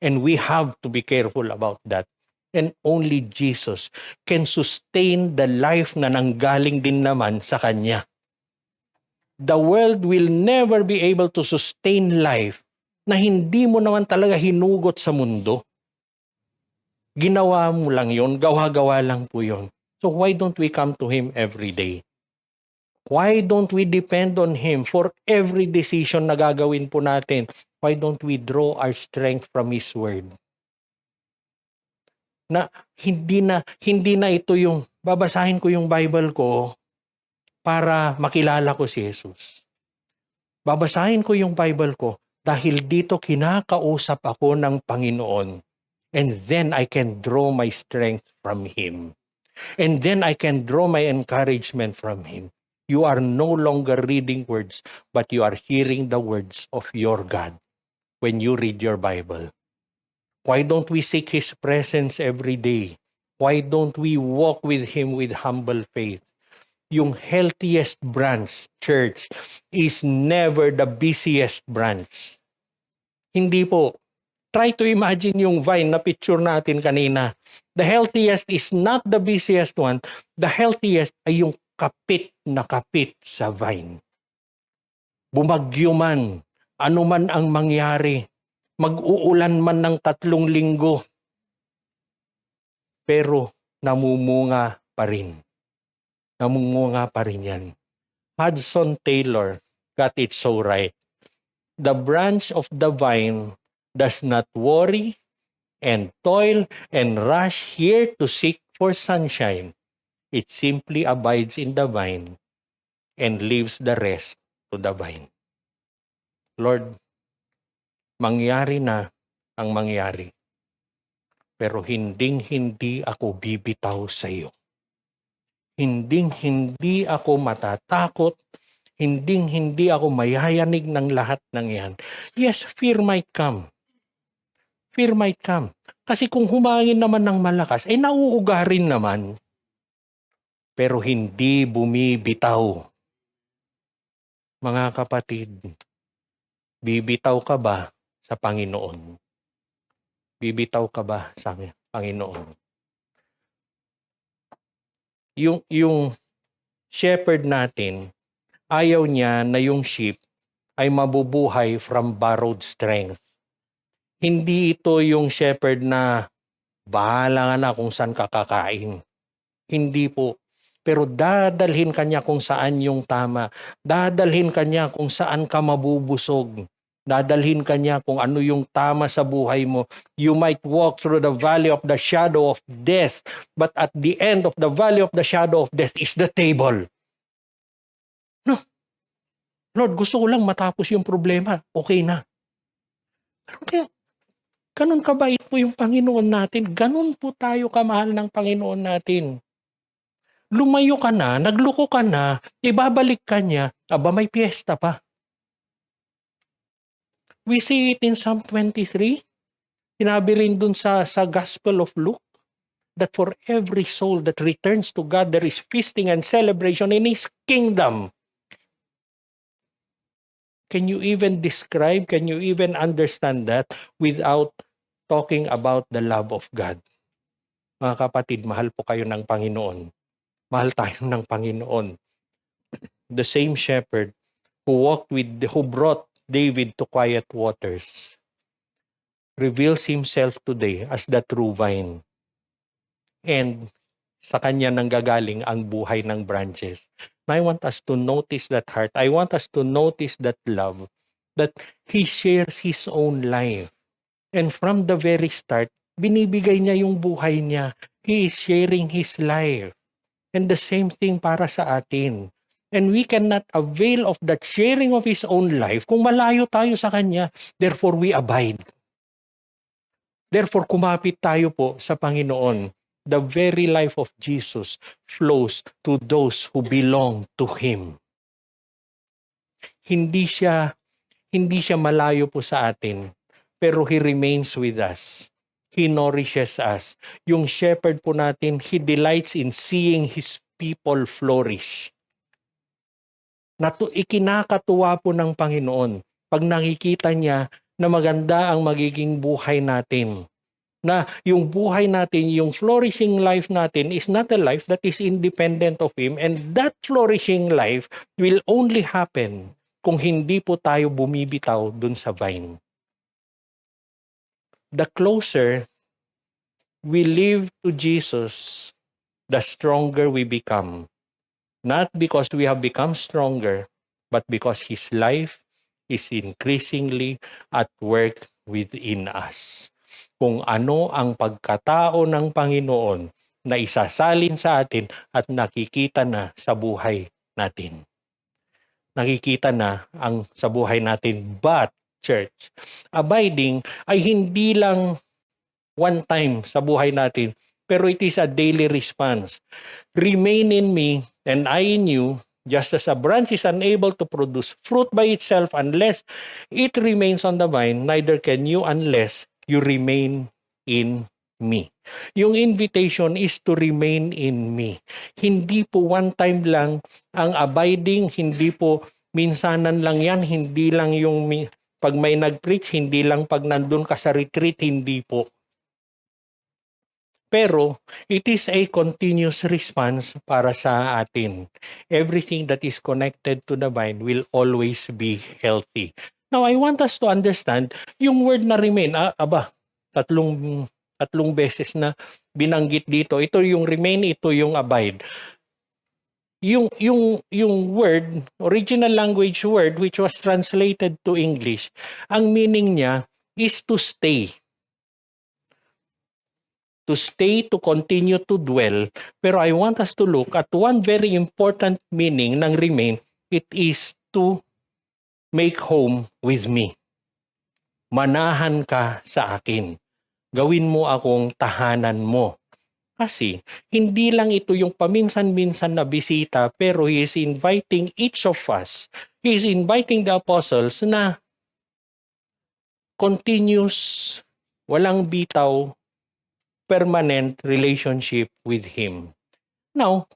And we have to be careful about that. And only Jesus can sustain the life na nanggaling din naman sa Kanya. The world will never be able to sustain life na hindi mo naman talaga hinugot sa mundo. Ginawa mo lang yon, gawa-gawa lang po yon. So why don't we come to Him every day? Why don't we depend on Him for every decision na gagawin po natin? Why don't we draw our strength from His Word? Na hindi na ito yung babasahin ko yung Bible ko para makilala ko si Jesus. Babasahin ko yung Bible ko dahil dito kinakausap ako ng Panginoon. And then I can draw my strength from Him. And then I can draw my encouragement from Him. You are no longer reading words, but you are hearing the words of your God when you read your Bible. Why don't we seek His presence every day? Why don't we walk with Him with humble faith? Yung healthiest branch, church, is never the busiest branch. Hindi po. Try to imagine yung vine na picture natin kanina. The healthiest is not the busiest one. The healthiest ay yung kapit na kapit sa vine. Bumagyo man, ano man ang mangyari, mag-uulan man ng 3 linggo, pero namumunga pa rin. Namumunga pa rin yan. Hudson Taylor got it so right. The branch of the vine does not worry and toil and rush here to seek for sunshine. It simply abides in the vine and leaves the rest to the vine. Lord, mangyari na ang mangyari. Pero hinding-hindi ako bibitaw sa iyo. Hinding-hindi ako matatakot. Hinding-hindi ako mayayanig ng lahat ng yan. Yes, fear might come. Fear might come. Kasi kung humangin naman ng malakas, ay nauugarin naman. Pero hindi bumibitaw. Mga kapatid, bibitaw ka ba sa Panginoon? Bibitaw ka ba sa Panginoon? Yung shepherd natin, ayaw niya na yung sheep ay mabubuhay from borrowed strength. Hindi ito yung shepherd na bahala na kung saan kakakain. Hindi po. Pero dadalhin kanya kung saan yung tama. Dadalhin kanya kung saan ka mabubusog. Dadalhin ka niya kung ano yung tama sa buhay mo. You might walk through the valley of the shadow of death, but at the end of the valley of the shadow of death is the table. No, Lord, gusto ko lang matapos yung problema. Okay na. Pero kaya, ganun kabait po yung Panginoon natin. Ganun po tayo kamahal ng Panginoon natin. Lumayo ka na, nagloko ka na, ibabalik ka niya, aba may piyesta pa. We see it in Psalm 23. Sinabi rin dun sa Gospel of Luke that for every soul that returns to God, there is feasting and celebration in His kingdom. Can you even describe, can you even understand that without talking about the love of God? Mga kapatid, mahal po kayo ng Panginoon. Mahal tayo ng Panginoon. The same shepherd who brought David to quiet waters reveals himself today as the true vine. And sa kanya nanggagaling ang buhay ng branches. I want us to notice that heart. I want us to notice that love, that He shares His own life. And from the very start, binibigay niya yung buhay niya. He is sharing His life. And the same thing para sa atin. And we cannot avail of that sharing of His own life kung malayo tayo sa Kanya. Therefore, we abide. Therefore, kumapit tayo po sa Panginoon. The very life of Jesus flows to those who belong to Him. Hindi siya malayo po sa atin, pero He remains with us. He nourishes us. Yung shepherd po natin, He delights in seeing His people flourish. Ikinakatuwa po ng Panginoon pag nakikita niya na maganda ang magiging buhay natin. Na yung buhay natin, yung flourishing life natin is not a life that is independent of Him, and that flourishing life will only happen kung hindi po tayo bumibitaw dun sa vine. The closer we live to Jesus, the stronger we become. Not because we have become stronger, but because His life is increasingly at work within us. Kung ano ang pagkatao ng Panginoon na isasalin sa atin at nakikita na sa buhay natin. Nakikita na ang sa buhay natin. But, church, abiding ay hindi lang one time sa buhay natin, pero it is a daily response. Remain in me and I in you, just as a branch is unable to produce fruit by itself unless it remains on the vine, neither can you unless you remain in me. Yung invitation is to remain in me. Hindi po one time lang ang abiding, hindi po minsanan lang yan, hindi lang yung pag may nag-preach, hindi lang pag nandun ka sa retreat, hindi po. Pero it is a continuous response para sa atin. Everything that is connected to the vine will always be healthy. Now, I want us to understand yung word na remain. Tatlong beses na binanggit dito. Ito yung remain, ito yung abide. Yung word, original language word which was translated to English, ang meaning niya is to stay. To stay, to continue to dwell. Pero I want us to look at one very important meaning ng remain. It is to make home with me. Manahan ka sa akin. Gawin mo akong tahanan mo. Kasi hindi lang ito yung paminsan-minsan na bisita, pero He is inviting each of us. He is inviting the apostles na continuous, walang bitaw, permanent relationship with Him. Now,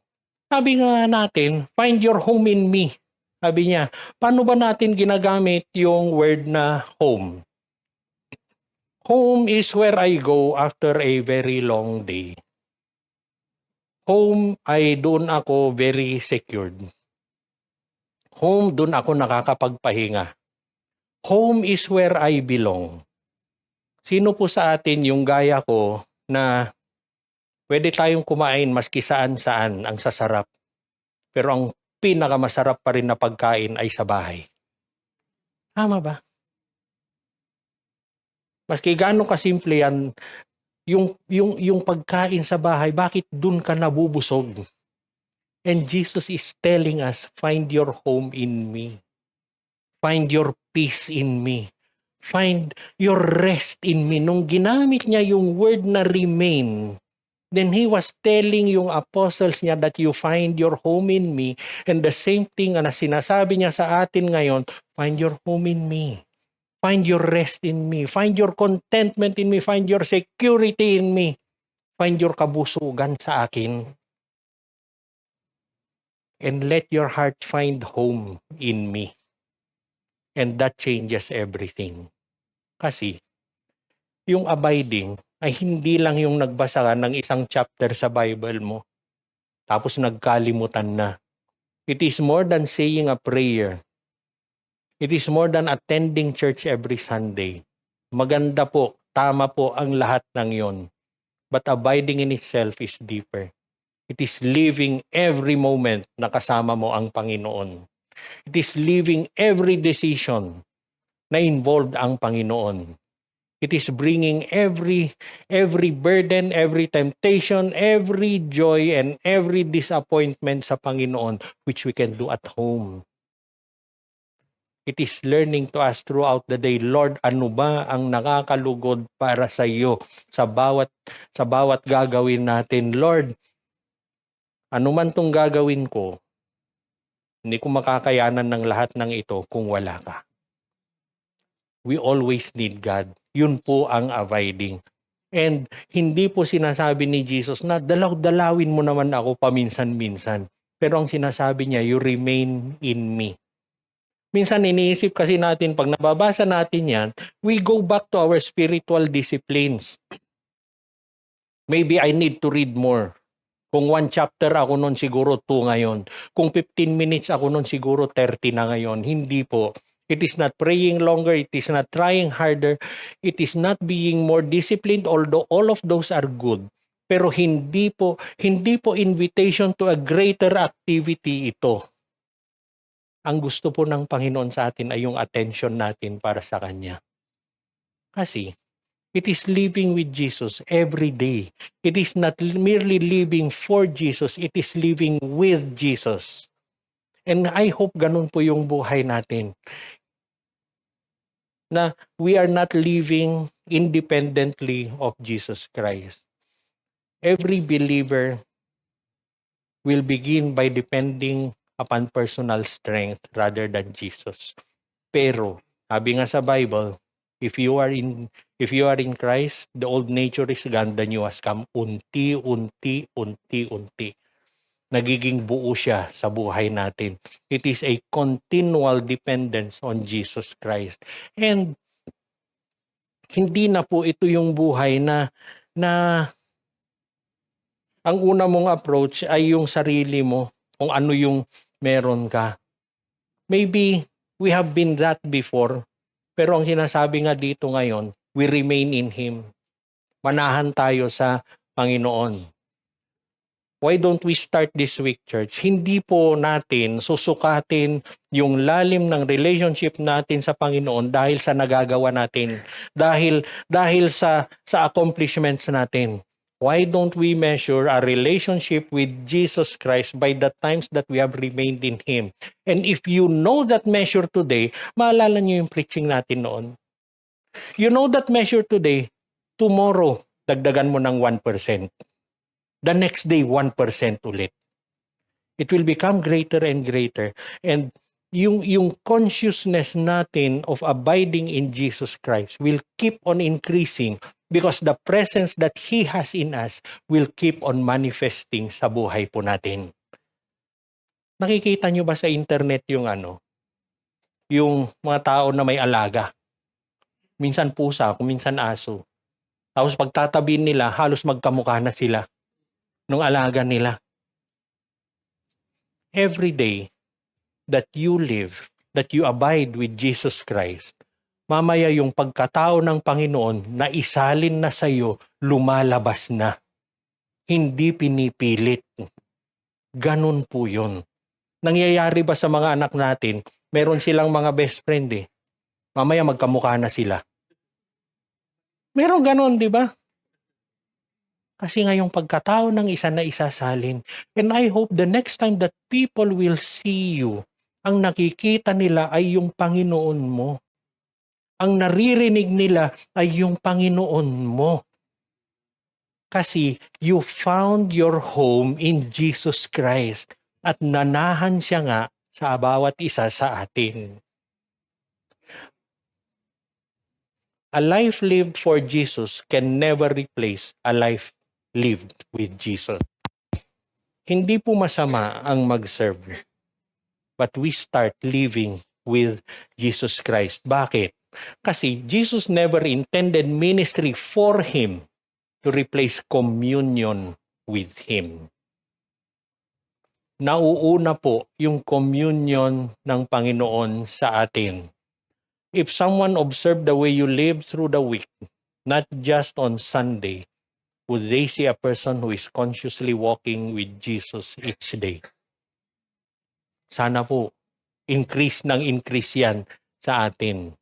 sabi nga natin, find your home in me. Sabi niya, paano ba natin ginagamit yung word na home? Home is where I go after a very long day. Home ay doon ako very secured. Home, doon ako nakakapagpahinga. Home is where I belong. Sino po sa atin yung gaya ko na pwede tayong kumain maski saan-saan ang sasarap. Pero ang pinakamasarap pa rin na pagkain ay sa bahay. Tama ba? Maski gaano kasimple yan, yung pagkain sa bahay, bakit dun ka nabubusog? And Jesus is telling us, find your home in me. Find your peace in me. Find your rest in me. Nung ginamit niya yung word na remain, then He was telling yung apostles niya that you find your home in me. And the same thing na sinasabi niya sa atin ngayon, find your home in me. Find your rest in me. Find your contentment in me. Find your security in me. Find your kabusugan sa akin. And let your heart find home in me. And that changes everything. Kasi, yung abiding ay hindi lang yung nagbasa ka ng isang chapter sa Bible mo, tapos nagkalimutan na. It is more than saying a prayer. It is more than attending church every Sunday. Maganda po, tama po ang lahat ng yon. But abiding in itself is deeper. It is living every moment na kasama mo ang Panginoon. It is living every decision na involved ang Panginoon. It is bringing every burden, every temptation, every joy, and every disappointment sa Panginoon, which we can do at home. It is learning to ask throughout the day, Lord, ano ba ang nakakalugod para sa iyo sa bawat gagawin natin? Lord, ano man tong gagawin ko, hindi ko makakayanan ng lahat ng ito kung wala ka. We always need God. Yun po ang abiding. And hindi po sinasabi ni Jesus na dalaw-dalawin mo naman ako paminsan-minsan. Pero ang sinasabi niya, you remain in me. Minsan iniisip kasi natin, pag nababasa natin yan, we go back to our spiritual disciplines. Maybe I need to read more. Kung 1 chapter ako nun, siguro 2 ngayon. Kung 15 minutes ako nun, siguro 30 na ngayon. Hindi po. It is not praying longer. It is not trying harder. It is not being more disciplined, although all of those are good. Pero hindi po invitation to a greater activity ito. Ang gusto po ng Panginoon sa atin ay yung attention natin para sa Kanya. Kasi, it is living with Jesus every day. It is not merely living for Jesus, it is living with Jesus. And I hope ganun po yung buhay natin. Na we are not living independently of Jesus Christ. Every believer will begin by depending upon personal strength rather than Jesus. Pero, sabi nga sa Bible, if you are in Christ, the old nature is gone, the new has come. Unti-unti. Nagiging buo siya sa buhay natin. It is a continual dependence on Jesus Christ. And hindi na po ito yung buhay na ang una mong approach ay yung sarili mo, kung ano yung meron ka. Maybe we have been that before, pero ang sinasabi nga dito ngayon, we remain in Him. Manahan tayo sa Panginoon. Why don't we start this week, church? Hindi po natin susukatin yung lalim ng relationship natin sa Panginoon dahil sa nagagawa natin, dahil sa accomplishments natin. Why don't we measure our relationship with Jesus Christ by the times that we have remained in Him? And if you know that measure today, maalala niyo yung preaching natin noon. You know that measure today, tomorrow, dagdagan mo ng 1%. The next day, 1% ulit. It will become greater and greater. And yung consciousness natin of abiding in Jesus Christ will keep on increasing because the presence that He has in us will keep on manifesting sa buhay po natin. Nakikita nyo ba sa internet yung yung mga tao na may alaga? Minsan pusa, minsan aso. Tapos pagtatabihin nila, halos magkamukha na sila nung alaga nila. Every day that you live, that you abide with Jesus Christ, mamaya yung pagkatao ng Panginoon na isalin na sa iyo, lumalabas na. Hindi pinipilit. Ganun po yun. Nangyayari ba sa mga anak natin, meron silang mga best friend Mamaya magkamukha na sila. Meron ganon, di ba? Kasi nga yung pagkatao ng isa na isasalin. And I hope the next time that people will see you, ang nakikita nila ay yung Panginoon mo. Ang naririnig nila ay yung Panginoon mo. Kasi you found your home in Jesus Christ at nanahan siya nga sa bawat isa sa atin. A life lived for Jesus can never replace a life lived with Jesus. Hindi po masama ang mag-serve, but we start living with Jesus Christ. Bakit? Kasi Jesus never intended ministry for Him to replace communion with Him. Nauuna po yung communion ng Panginoon sa atin. If someone observed the way you live through the week, not just on Sunday, would they see a person who is consciously walking with Jesus each day? Sana po, increase yan sa atin.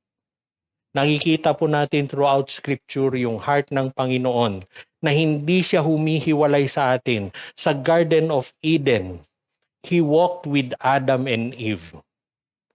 Nakikita po natin throughout Scripture yung heart ng Panginoon na hindi siya humihiwalay sa atin. Sa Garden of Eden, He walked with Adam and Eve.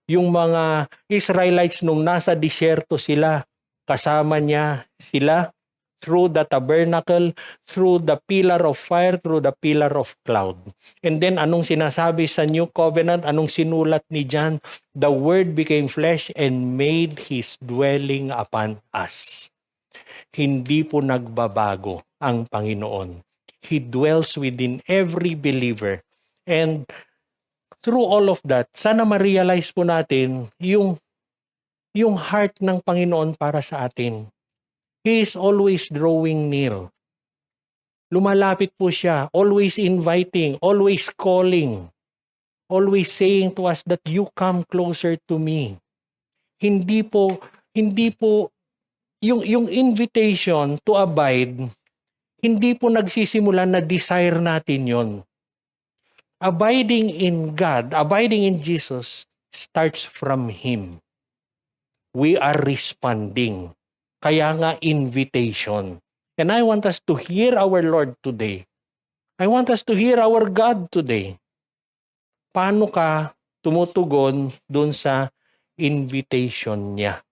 Yung mga Israelites nung nasa disyerto sila, kasama niya sila through the tabernacle, through the pillar of fire, through the pillar of cloud. And then anong sinasabi sa New Covenant? Anong sinulat ni John? The Word became flesh and made His dwelling upon us. Hindi po nagbabago ang Panginoon. He dwells within every believer. And through all of that, sana ma-realize po natin yung heart ng Panginoon para sa atin. He is always drawing near. Lumalapit po siya, always inviting, always calling, always saying to us that you come closer to me. Hindi po yung invitation to abide, hindi po nagsisimula na desire natin yon. Abiding in God, abiding in Jesus starts from Him. We are responding. Kaya nga invitation. And I want us to hear our Lord today. I want us to hear our God today. Paano ka tumutugon dun sa invitation niya?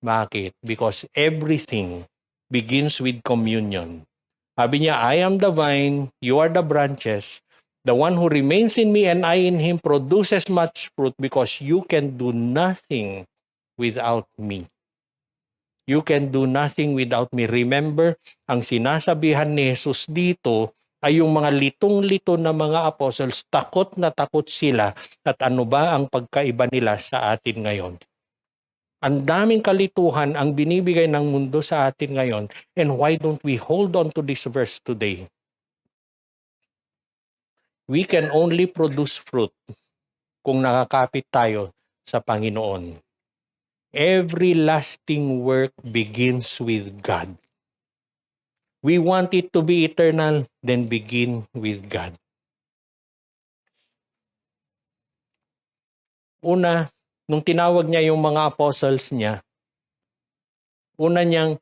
Bakit? Because everything begins with communion. Sabi niya, I am the vine, you are the branches. The one who remains in me and I in him produces much fruit because you can do nothing without me. You can do nothing without me. Remember, ang sinasabihan ni Jesus dito ay yung mga litong-lito na mga apostles, takot na takot sila at ano ba ang pagkaiba nila sa atin ngayon. Ang daming kalituhan ang binibigay ng mundo sa atin ngayon, and why don't we hold on to this verse today? We can only produce fruit kung nakakapit tayo sa Panginoon. Every lasting work begins with God. We want it to be eternal, then begin with God. Una, nung tinawag niya yung mga apostles niya, unang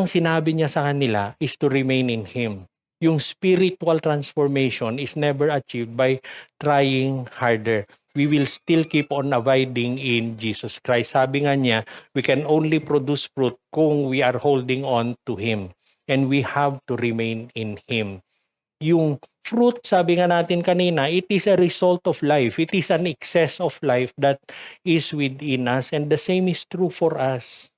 sinabi niya sa kanila is to remain in Him. Yung spiritual transformation is never achieved by trying harder. We will still keep on abiding in Jesus Christ. Sabi nga niya, we can only produce fruit kung we are holding on to Him. And we have to remain in Him. Yung fruit, sabi nga natin kanina, it is a result of life. It is an excess of life that is within us. And the same is true for us.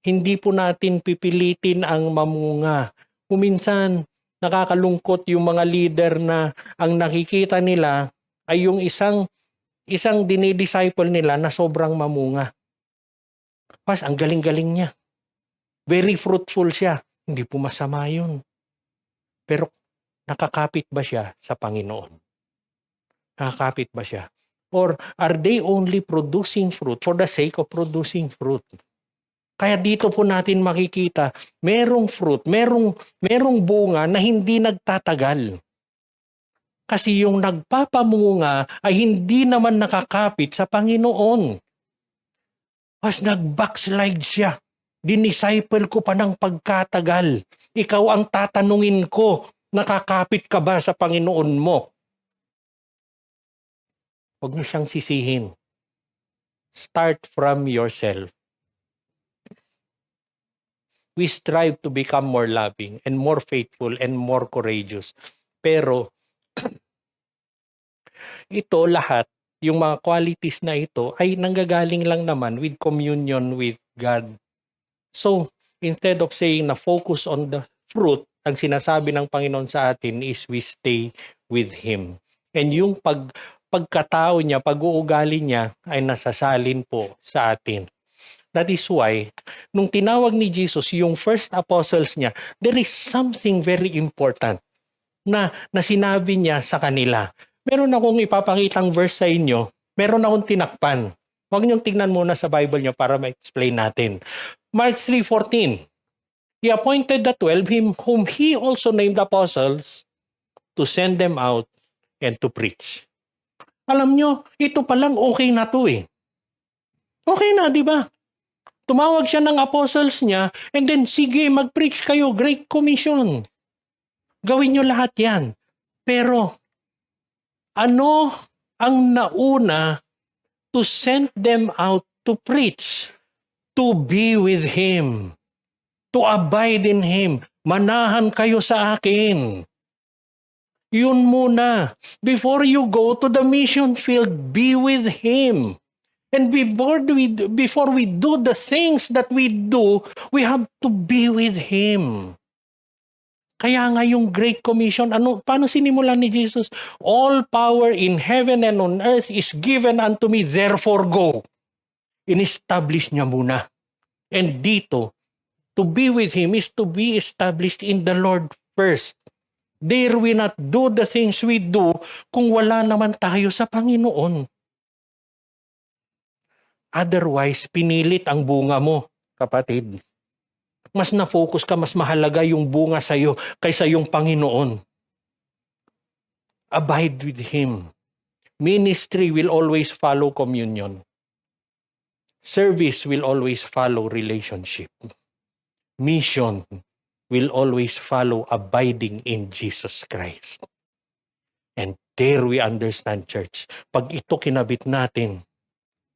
Hindi po natin pipilitin ang mamunga. Kuminsan, nakakalungkot yung mga leader na ang nakikita nila ay yung isang dinidisciple nila na sobrang mamunga. Pas, ang galing-galing niya. Very fruitful siya. Hindi po masama yun. Pero nakakapit ba siya sa Panginoon? Nakakapit ba siya? Or are they only producing fruit for the sake of producing fruit? Kaya dito po natin makikita, merong fruit, merong bunga na hindi nagtatagal. Kasi yung nagpapamunga ay hindi naman nakakapit sa Panginoon. Mas nag-backslide siya. Dinisciple ko pa ng pagkatagal. Ikaw ang tatanungin ko, nakakapit ka ba sa Panginoon mo? Huwag mo siyang sisihin. Start from yourself. We strive to become more loving and more faithful and more courageous. Pero ito lahat, yung mga qualities na ito ay nanggagaling lang naman with communion with God. So, instead of saying na focus on the fruit, ang sinasabi ng Panginoon sa atin is we stay with Him. And yung pagkatao niya, pag-uugali niya ay nasasalin po sa atin. That is why, nung tinawag ni Jesus yung first apostles niya, there is something very important na sinabi niya sa kanila. Meron akong ipapakitang verse sa inyo, meron akong tinakpan. Huwag niyong tignan muna sa Bible niyo para ma-explain natin. Mark 3:14. He appointed the 12, whom He also named apostles, to send them out and to preach. Alam niyo, ito palang okay na to eh. Okay na, di ba? Tumawag siya ng apostles niya, and then, sige, mag-preach kayo, Great Commission. Gawin niyo lahat yan. Pero, ano ang nauna to send them out to preach? To be with Him. To abide in Him. Manahan kayo sa akin. Yun muna. Before you go to the mission field, be with Him. And before we do the things that we do, we have to be with Him. Kaya nga yung Great Commission, paano sinimulan ni Jesus? All power in heaven and on earth is given unto me, therefore go. In-establish niya muna. And dito, to be with Him is to be established in the Lord first. Dare we not do the things we do kung wala naman tayo sa Panginoon. Otherwise, pinilit ang bunga mo, kapatid. Mas na-focus ka, mas mahalaga yung bunga sa'yo kaysa yung Panginoon. Abide with Him. Ministry will always follow communion. Service will always follow relationship. Mission will always follow abiding in Jesus Christ. And there we understand, church. Pag ito kinabit natin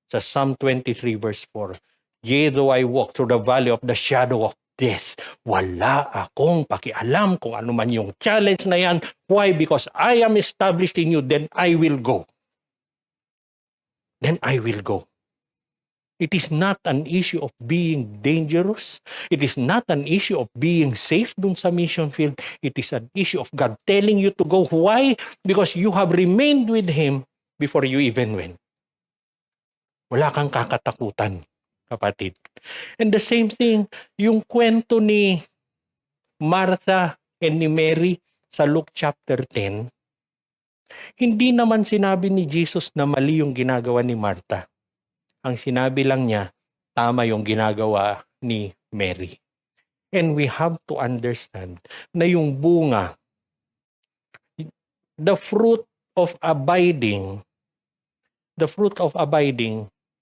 sa Psalm 23 verse 4, yea, though I walk through the valley of the shadow of death, wala akong pakialam kung ano man yung challenge na yan. Why? Because I am established in you, then I will go. Then I will go. It is not an issue of being dangerous. It is not an issue of being safe dun sa mission field. It is an issue of God telling you to go. Why? Because you have remained with Him before you even went. Wala kang kakatakutan, kapatid. And the same thing, yung kwento ni Martha and ni Mary sa Luke chapter 10, hindi naman sinabi ni Jesus na mali yung ginagawa ni Martha. Ang sinabi lang niya, tama yung ginagawa ni Mary. And we have to understand na yung bunga, the fruit of abiding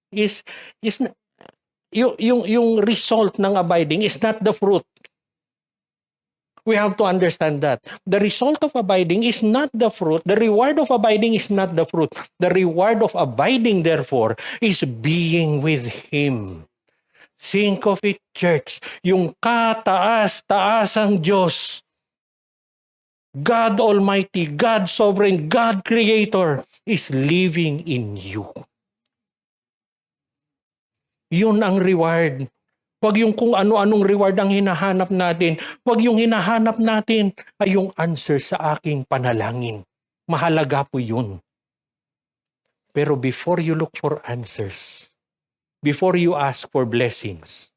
is yung result ng abiding is not the fruit. We have to understand that. The result of abiding is not the fruit. The reward of abiding is not the fruit. The reward of abiding, therefore, is being with Him. Think of it, church. Yung kataas-taasang Diyos, God Almighty, God Sovereign, God Creator, is living in you. Yun ang reward. Huwag yung kung ano-anong reward ang hinahanap natin. Huwag yung hinahanap natin ay yung answer sa aking panalangin. Mahalaga po yun. Pero before you look for answers, before you ask for blessings,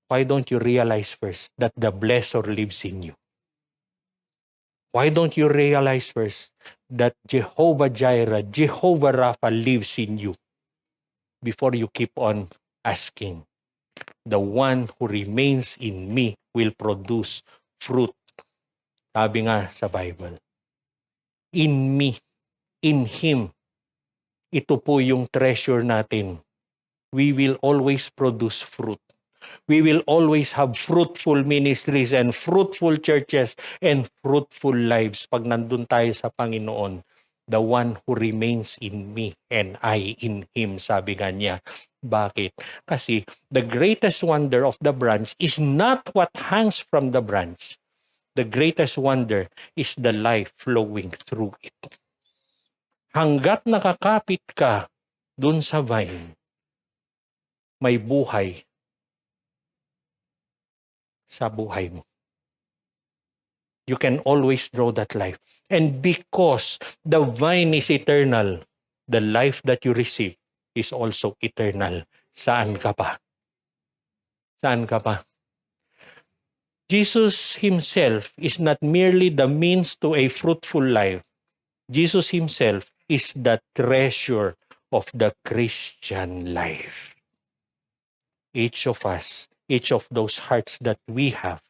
why don't you realize first that the blessor lives in you? Why don't you realize first that Jehovah Jireh, Jehovah Rapha lives in you before you keep on asking? The one who remains in me will produce fruit. Sabi nga sa Bible, in me, in Him, ito po yung treasure natin. We will always produce fruit. We will always have fruitful ministries and fruitful churches and fruitful lives pag nandun tayo sa Panginoon. The one who remains in me and I in him, sabi nga niya. Bakit? Kasi the greatest wonder of the branch is not what hangs from the branch. The greatest wonder is the life flowing through it. Hanggat nakakapit ka dun sa vine, may buhay sa buhay mo. You can always draw that life. And because the vine is eternal, the life that you receive is also eternal. Saan ka pa? Saan ka pa? Jesus himself is not merely the means to a fruitful life. Jesus himself is the treasure of the Christian life. Each of us, each of those hearts that we have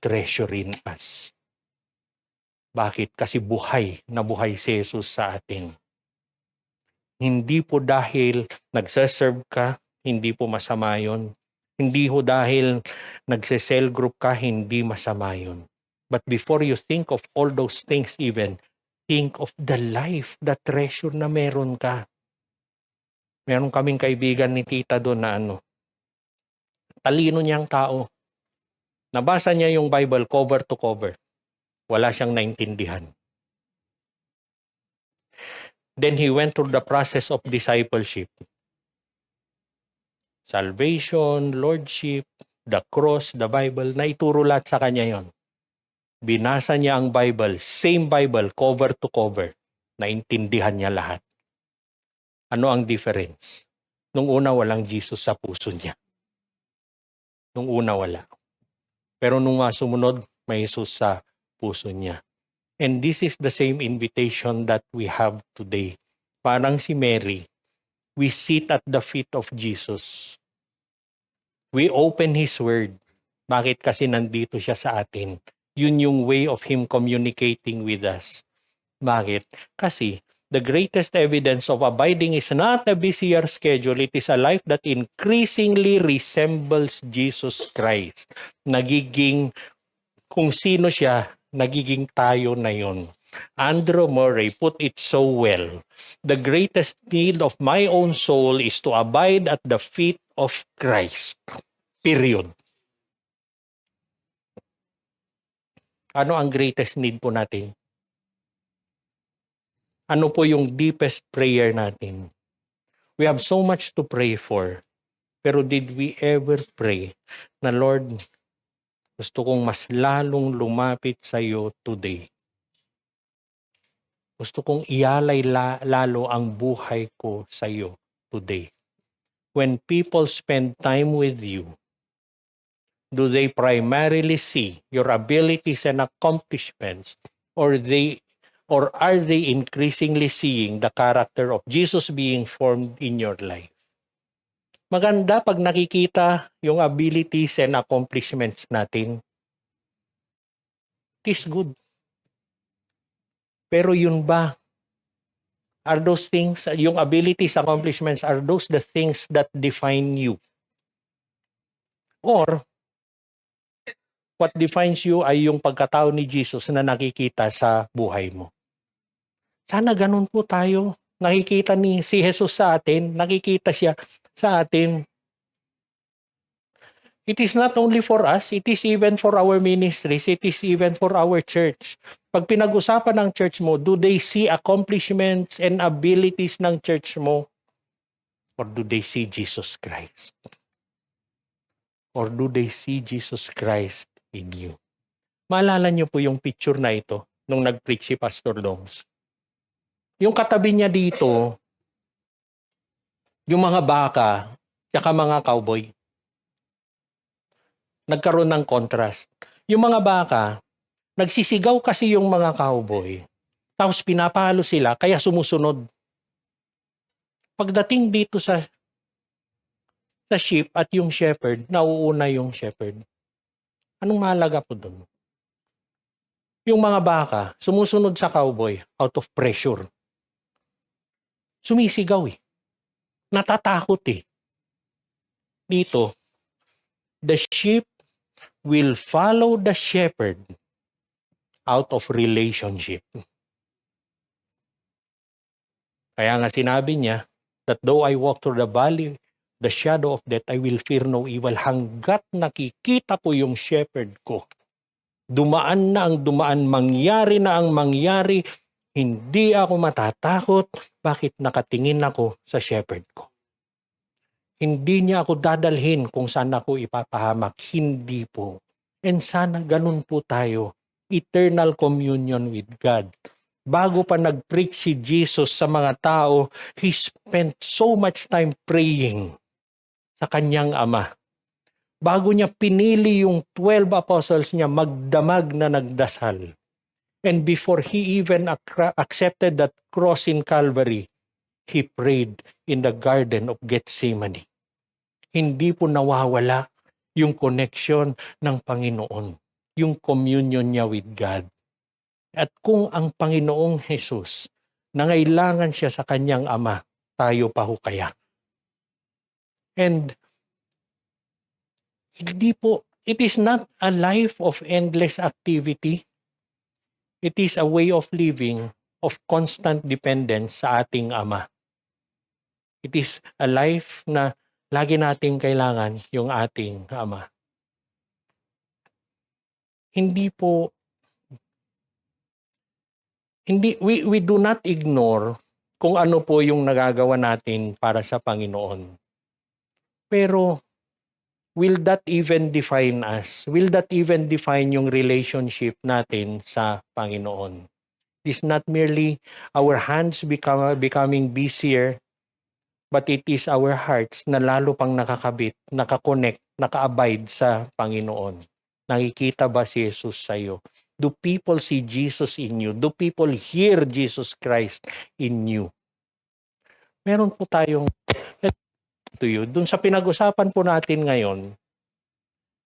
treasure in us. Bakit? Kasi buhay na buhay si Jesus sa atin. Hindi po dahil nagsaserve ka, hindi po masama yun. Hindi po dahil nagse-cell group ka, hindi masama yun. But before you think of all those things even, think of the life, the treasure na meron ka. Meron kaming kaibigan ni tita doon na talino niyang tao. Nabasa niya yung Bible cover to cover. Wala siyang naintindihan. Then he went through the process of discipleship. Salvation, Lordship, the cross, the Bible, naituro lahat sa kanya yon. Binasa niya ang Bible, same Bible, cover to cover. Naintindihan niya lahat. Ano ang difference? Nung una, walang Jesus sa puso niya. Nung una, wala. Pero nung sumunod, may Jesus sa puso niya. And this is the same invitation that we have today. Parang si Mary, we sit at the feet of Jesus. We open His Word. Bakit? Kasi nandito siya sa atin. Yun yung way of Him communicating with us. Bakit? Kasi the greatest evidence of abiding is not a busier schedule. It is a life that increasingly resembles Jesus Christ. Nagiging, kung sino siya, nagiging tayo na yun. Andrew Murray put it so well. The greatest need of my own soul is to abide at the feet of Christ. Period. Ano ang greatest need po natin? Ano po yung deepest prayer natin? We have so much to pray for. Pero did we ever pray na, Lord, gusto kong mas lalong lumapit sa iyo today. Gusto kong ialay lalo ang buhay ko sa iyo today. When people spend time with you, do they primarily see your abilities and accomplishments, or are they increasingly seeing the character of Jesus being formed in your life? Maganda pag nakikita yung abilities and accomplishments natin. It is good. Pero yun ba? Are those things, yung abilities, accomplishments, are those the things that define you? Or, what defines you ay yung pagkatao ni Jesus na nakikita sa buhay mo. Sana ganun po tayo. Nakikita si Jesus sa atin, nakikita siya sa atin. It is not only for us, it is even for our ministries, it is even for our church. Pag pinag-usapan ng church mo, do they see accomplishments and abilities ng church mo? Or do they see Jesus Christ? Or do they see Jesus Christ in you? Maalala niyo po yung picture na ito nung nag-preach si Pastor Dongs. Yung katabi niya dito, yung mga baka, tsaka mga cowboy. Nagkaroon ng contrast. Yung mga baka, nagsisigaw kasi yung mga cowboy. Tapos pinapalo sila, kaya sumusunod. Pagdating dito sa sheep at yung shepherd, nauuna yung shepherd. Anong mahalaga po doon? Yung mga baka, sumusunod sa cowboy out of pressure. Sumisigaw eh. Natatakot eh. Dito, The sheep will follow the shepherd out of relationship. Kaya nga sinabi niya, that though I walk through the valley, the shadow of death, I will fear no evil. Hanggat nakikita ko yung shepherd ko, dumaan na ang dumaan, mangyari na ang mangyari, hindi ako matatakot. Bakit? Nakatingin ako sa shepherd ko. Hindi niya ako dadalhin kung saan ako ipapahamak. Hindi po. And sana ganun po tayo. Eternal communion with God. Bago pa nag-preach si Jesus sa mga tao, He spent so much time praying sa kanyang Ama. Bago niya pinili yung 12 apostles niya, magdamag na nagdasal. And before He even accepted that cross in Calvary, He prayed in the Garden of Gethsemane. Hindi po nawawala yung connection ng Panginoon, yung communion niya with God. At kung ang Panginoong Jesus, nangailangan siya sa kanyang Ama, tayo pa ho kaya. And hindi po, it is not a life of endless activity. It is a way of living of constant dependence sa ating Ama. It is a life na lagi nating kailangan yung ating Ama. We do not ignore kung ano po yung nagagawa natin para sa Panginoon. Pero will that even define us? Will that even define yung relationship natin sa Panginoon? It is not merely our hands becoming busier, but it is our hearts na lalo pang nakakabit, nakakonect, nakaabide sa Panginoon. Nakikita ba si Jesus sa iyo? Do people see Jesus in you? Do people hear Jesus Christ in you? Meron po tayong to you. Dun sa pinag-usapan po natin ngayon,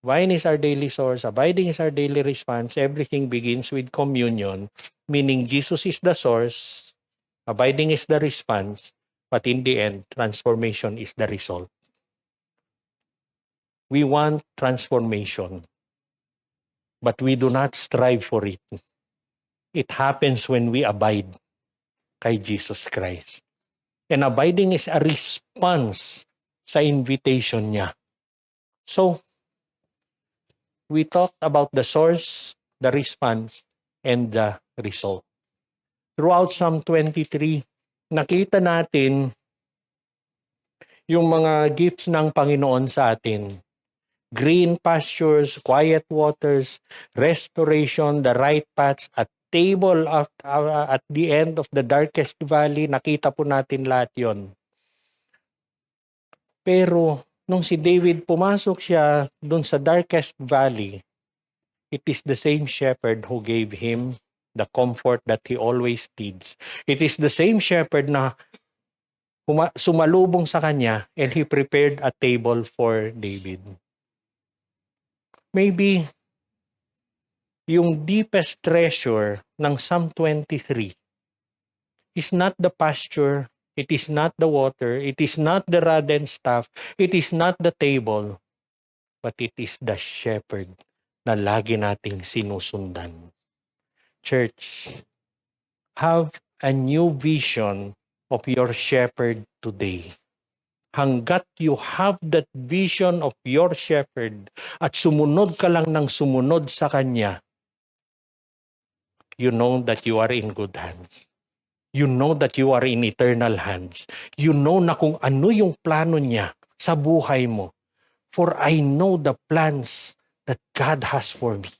wine is our daily source, abiding is our daily response, everything begins with communion, meaning Jesus is the source, abiding is the response, but in the end, transformation is the result. We want transformation, but we do not strive for it. It happens when we abide kay Jesus Christ. And abiding is a response sa invitation niya. So, we talked about the source, the response, and the result. Throughout Psalm 23, nakita natin yung mga gifts ng Panginoon sa atin. Green pastures, quiet waters, restoration, the right paths, at table at the end of the darkest valley. Nakita po natin lahat yon. Pero nung si David pumasok siya dun sa darkest valley, it is the same shepherd who gave him the comfort that he always needs. It is the same shepherd na sumalubong sa kanya and he prepared a table for David. Maybe yung deepest treasure ng Psalm 23 is not the pasture, it is not the water, it is not the rod and staff, it is not the table, but it is the shepherd na lagi nating sinusundan. Church, have a new vision of your shepherd today. Hanggat you have that vision of your shepherd at sumunod ka lang ng sumunod sa kanya, you know that you are in good hands. You know that you are in eternal hands. You know na kung ano yung plano niya sa buhay mo. For I know the plans that God has for me.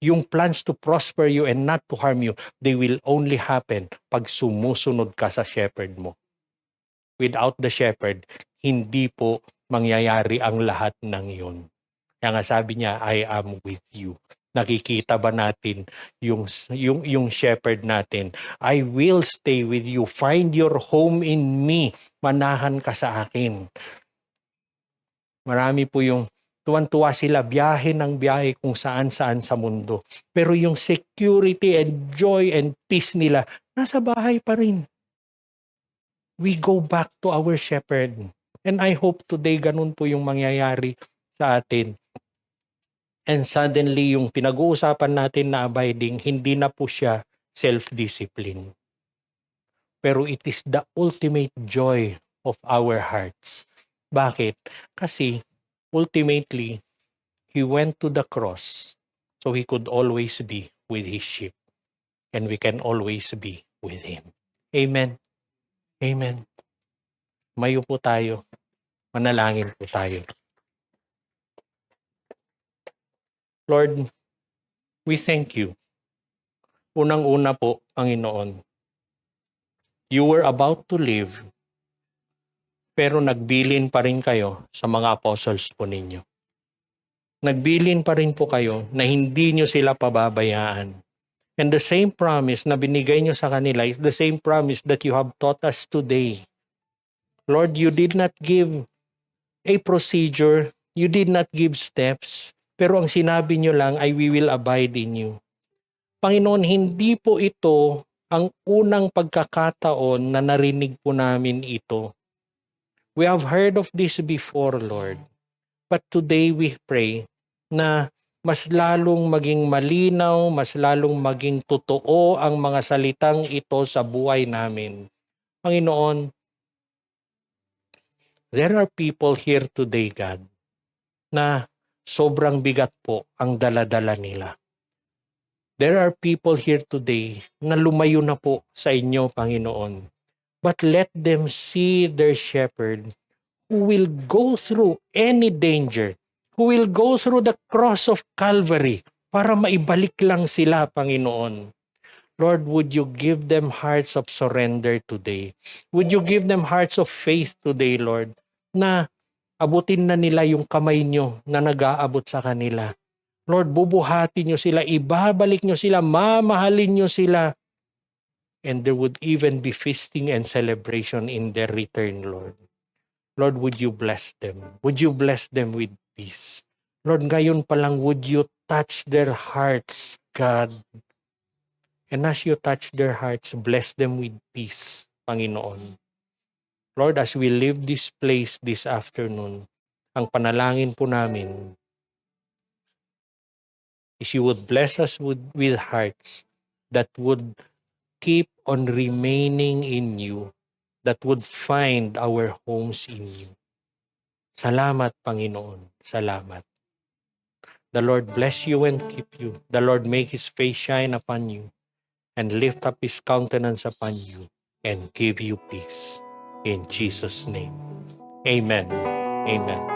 Yung plans to prosper you and not to harm you, they will only happen pag sumusunod ka sa shepherd mo. Without the shepherd, hindi po mangyayari ang lahat ng yun. Kaya nga sabi niya, I am with you. Nakikita ba natin yung shepherd natin? I will stay with you. Find your home in me. Manahan ka sa akin. Marami po yung tuwan-tuwa sila, biyahe ng biyahe kung saan-saan sa mundo. Pero yung security and joy and peace nila, nasa bahay pa rin. We go back to our shepherd. And I hope today ganun po yung mangyayari sa atin. And suddenly, yung pinag-uusapan natin na abiding, hindi na po siya self-discipline. Pero it is the ultimate joy of our hearts. Bakit? Kasi ultimately, He went to the cross so He could always be with His sheep. And we can always be with Him. Amen. Amen. Mayo po tayo. Manalangin po tayo. Lord, we thank you. Unang-una po, Panginoon, you were about to leave, pero nagbilin pa rin kayo sa mga apostles po ninyo. Nagbilin pa rin po kayo na hindi nyo sila pababayaan. And the same promise na binigay nyo sa kanila is the same promise that you have taught us today. Lord, you did not give a procedure, you did not give steps, pero ang sinabi nyo lang ay we will abide in you. Panginoon, hindi po ito ang unang pagkakataon na narinig po namin ito. We have heard of this before, Lord. But today we pray na mas lalong maging malinaw, mas lalong maging totoo ang mga salitang ito sa buhay namin. Panginoon, there are people here today, God, na sobrang bigat po ang dala-dala nila. There are people here today na lumayo na po sa inyo, Panginoon. But let them see their shepherd who will go through any danger, who will go through the cross of Calvary para maibalik lang sila, Panginoon. Lord, would you give them hearts of surrender today? Would you give them hearts of faith today, Lord, na abutin na nila yung kamay nyo na nag-aabot sa kanila. Lord, bubuhatin nyo sila, ibabalik nyo sila, mamahalin nyo sila. And there would even be feasting and celebration in their return, Lord. Lord, would you bless them? Would you bless them with peace? Lord, ngayon pa lang, would you touch their hearts, God? And as you touch their hearts, bless them with peace, Panginoon. Lord, as we leave this place this afternoon, ang panalangin po namin is you would bless us with hearts that would keep on remaining in you, that would find our homes in you. Salamat, Panginoon. Salamat. The Lord bless you and keep you. The Lord make His face shine upon you and lift up His countenance upon you and give you peace. In Jesus' name. Amen. Amen.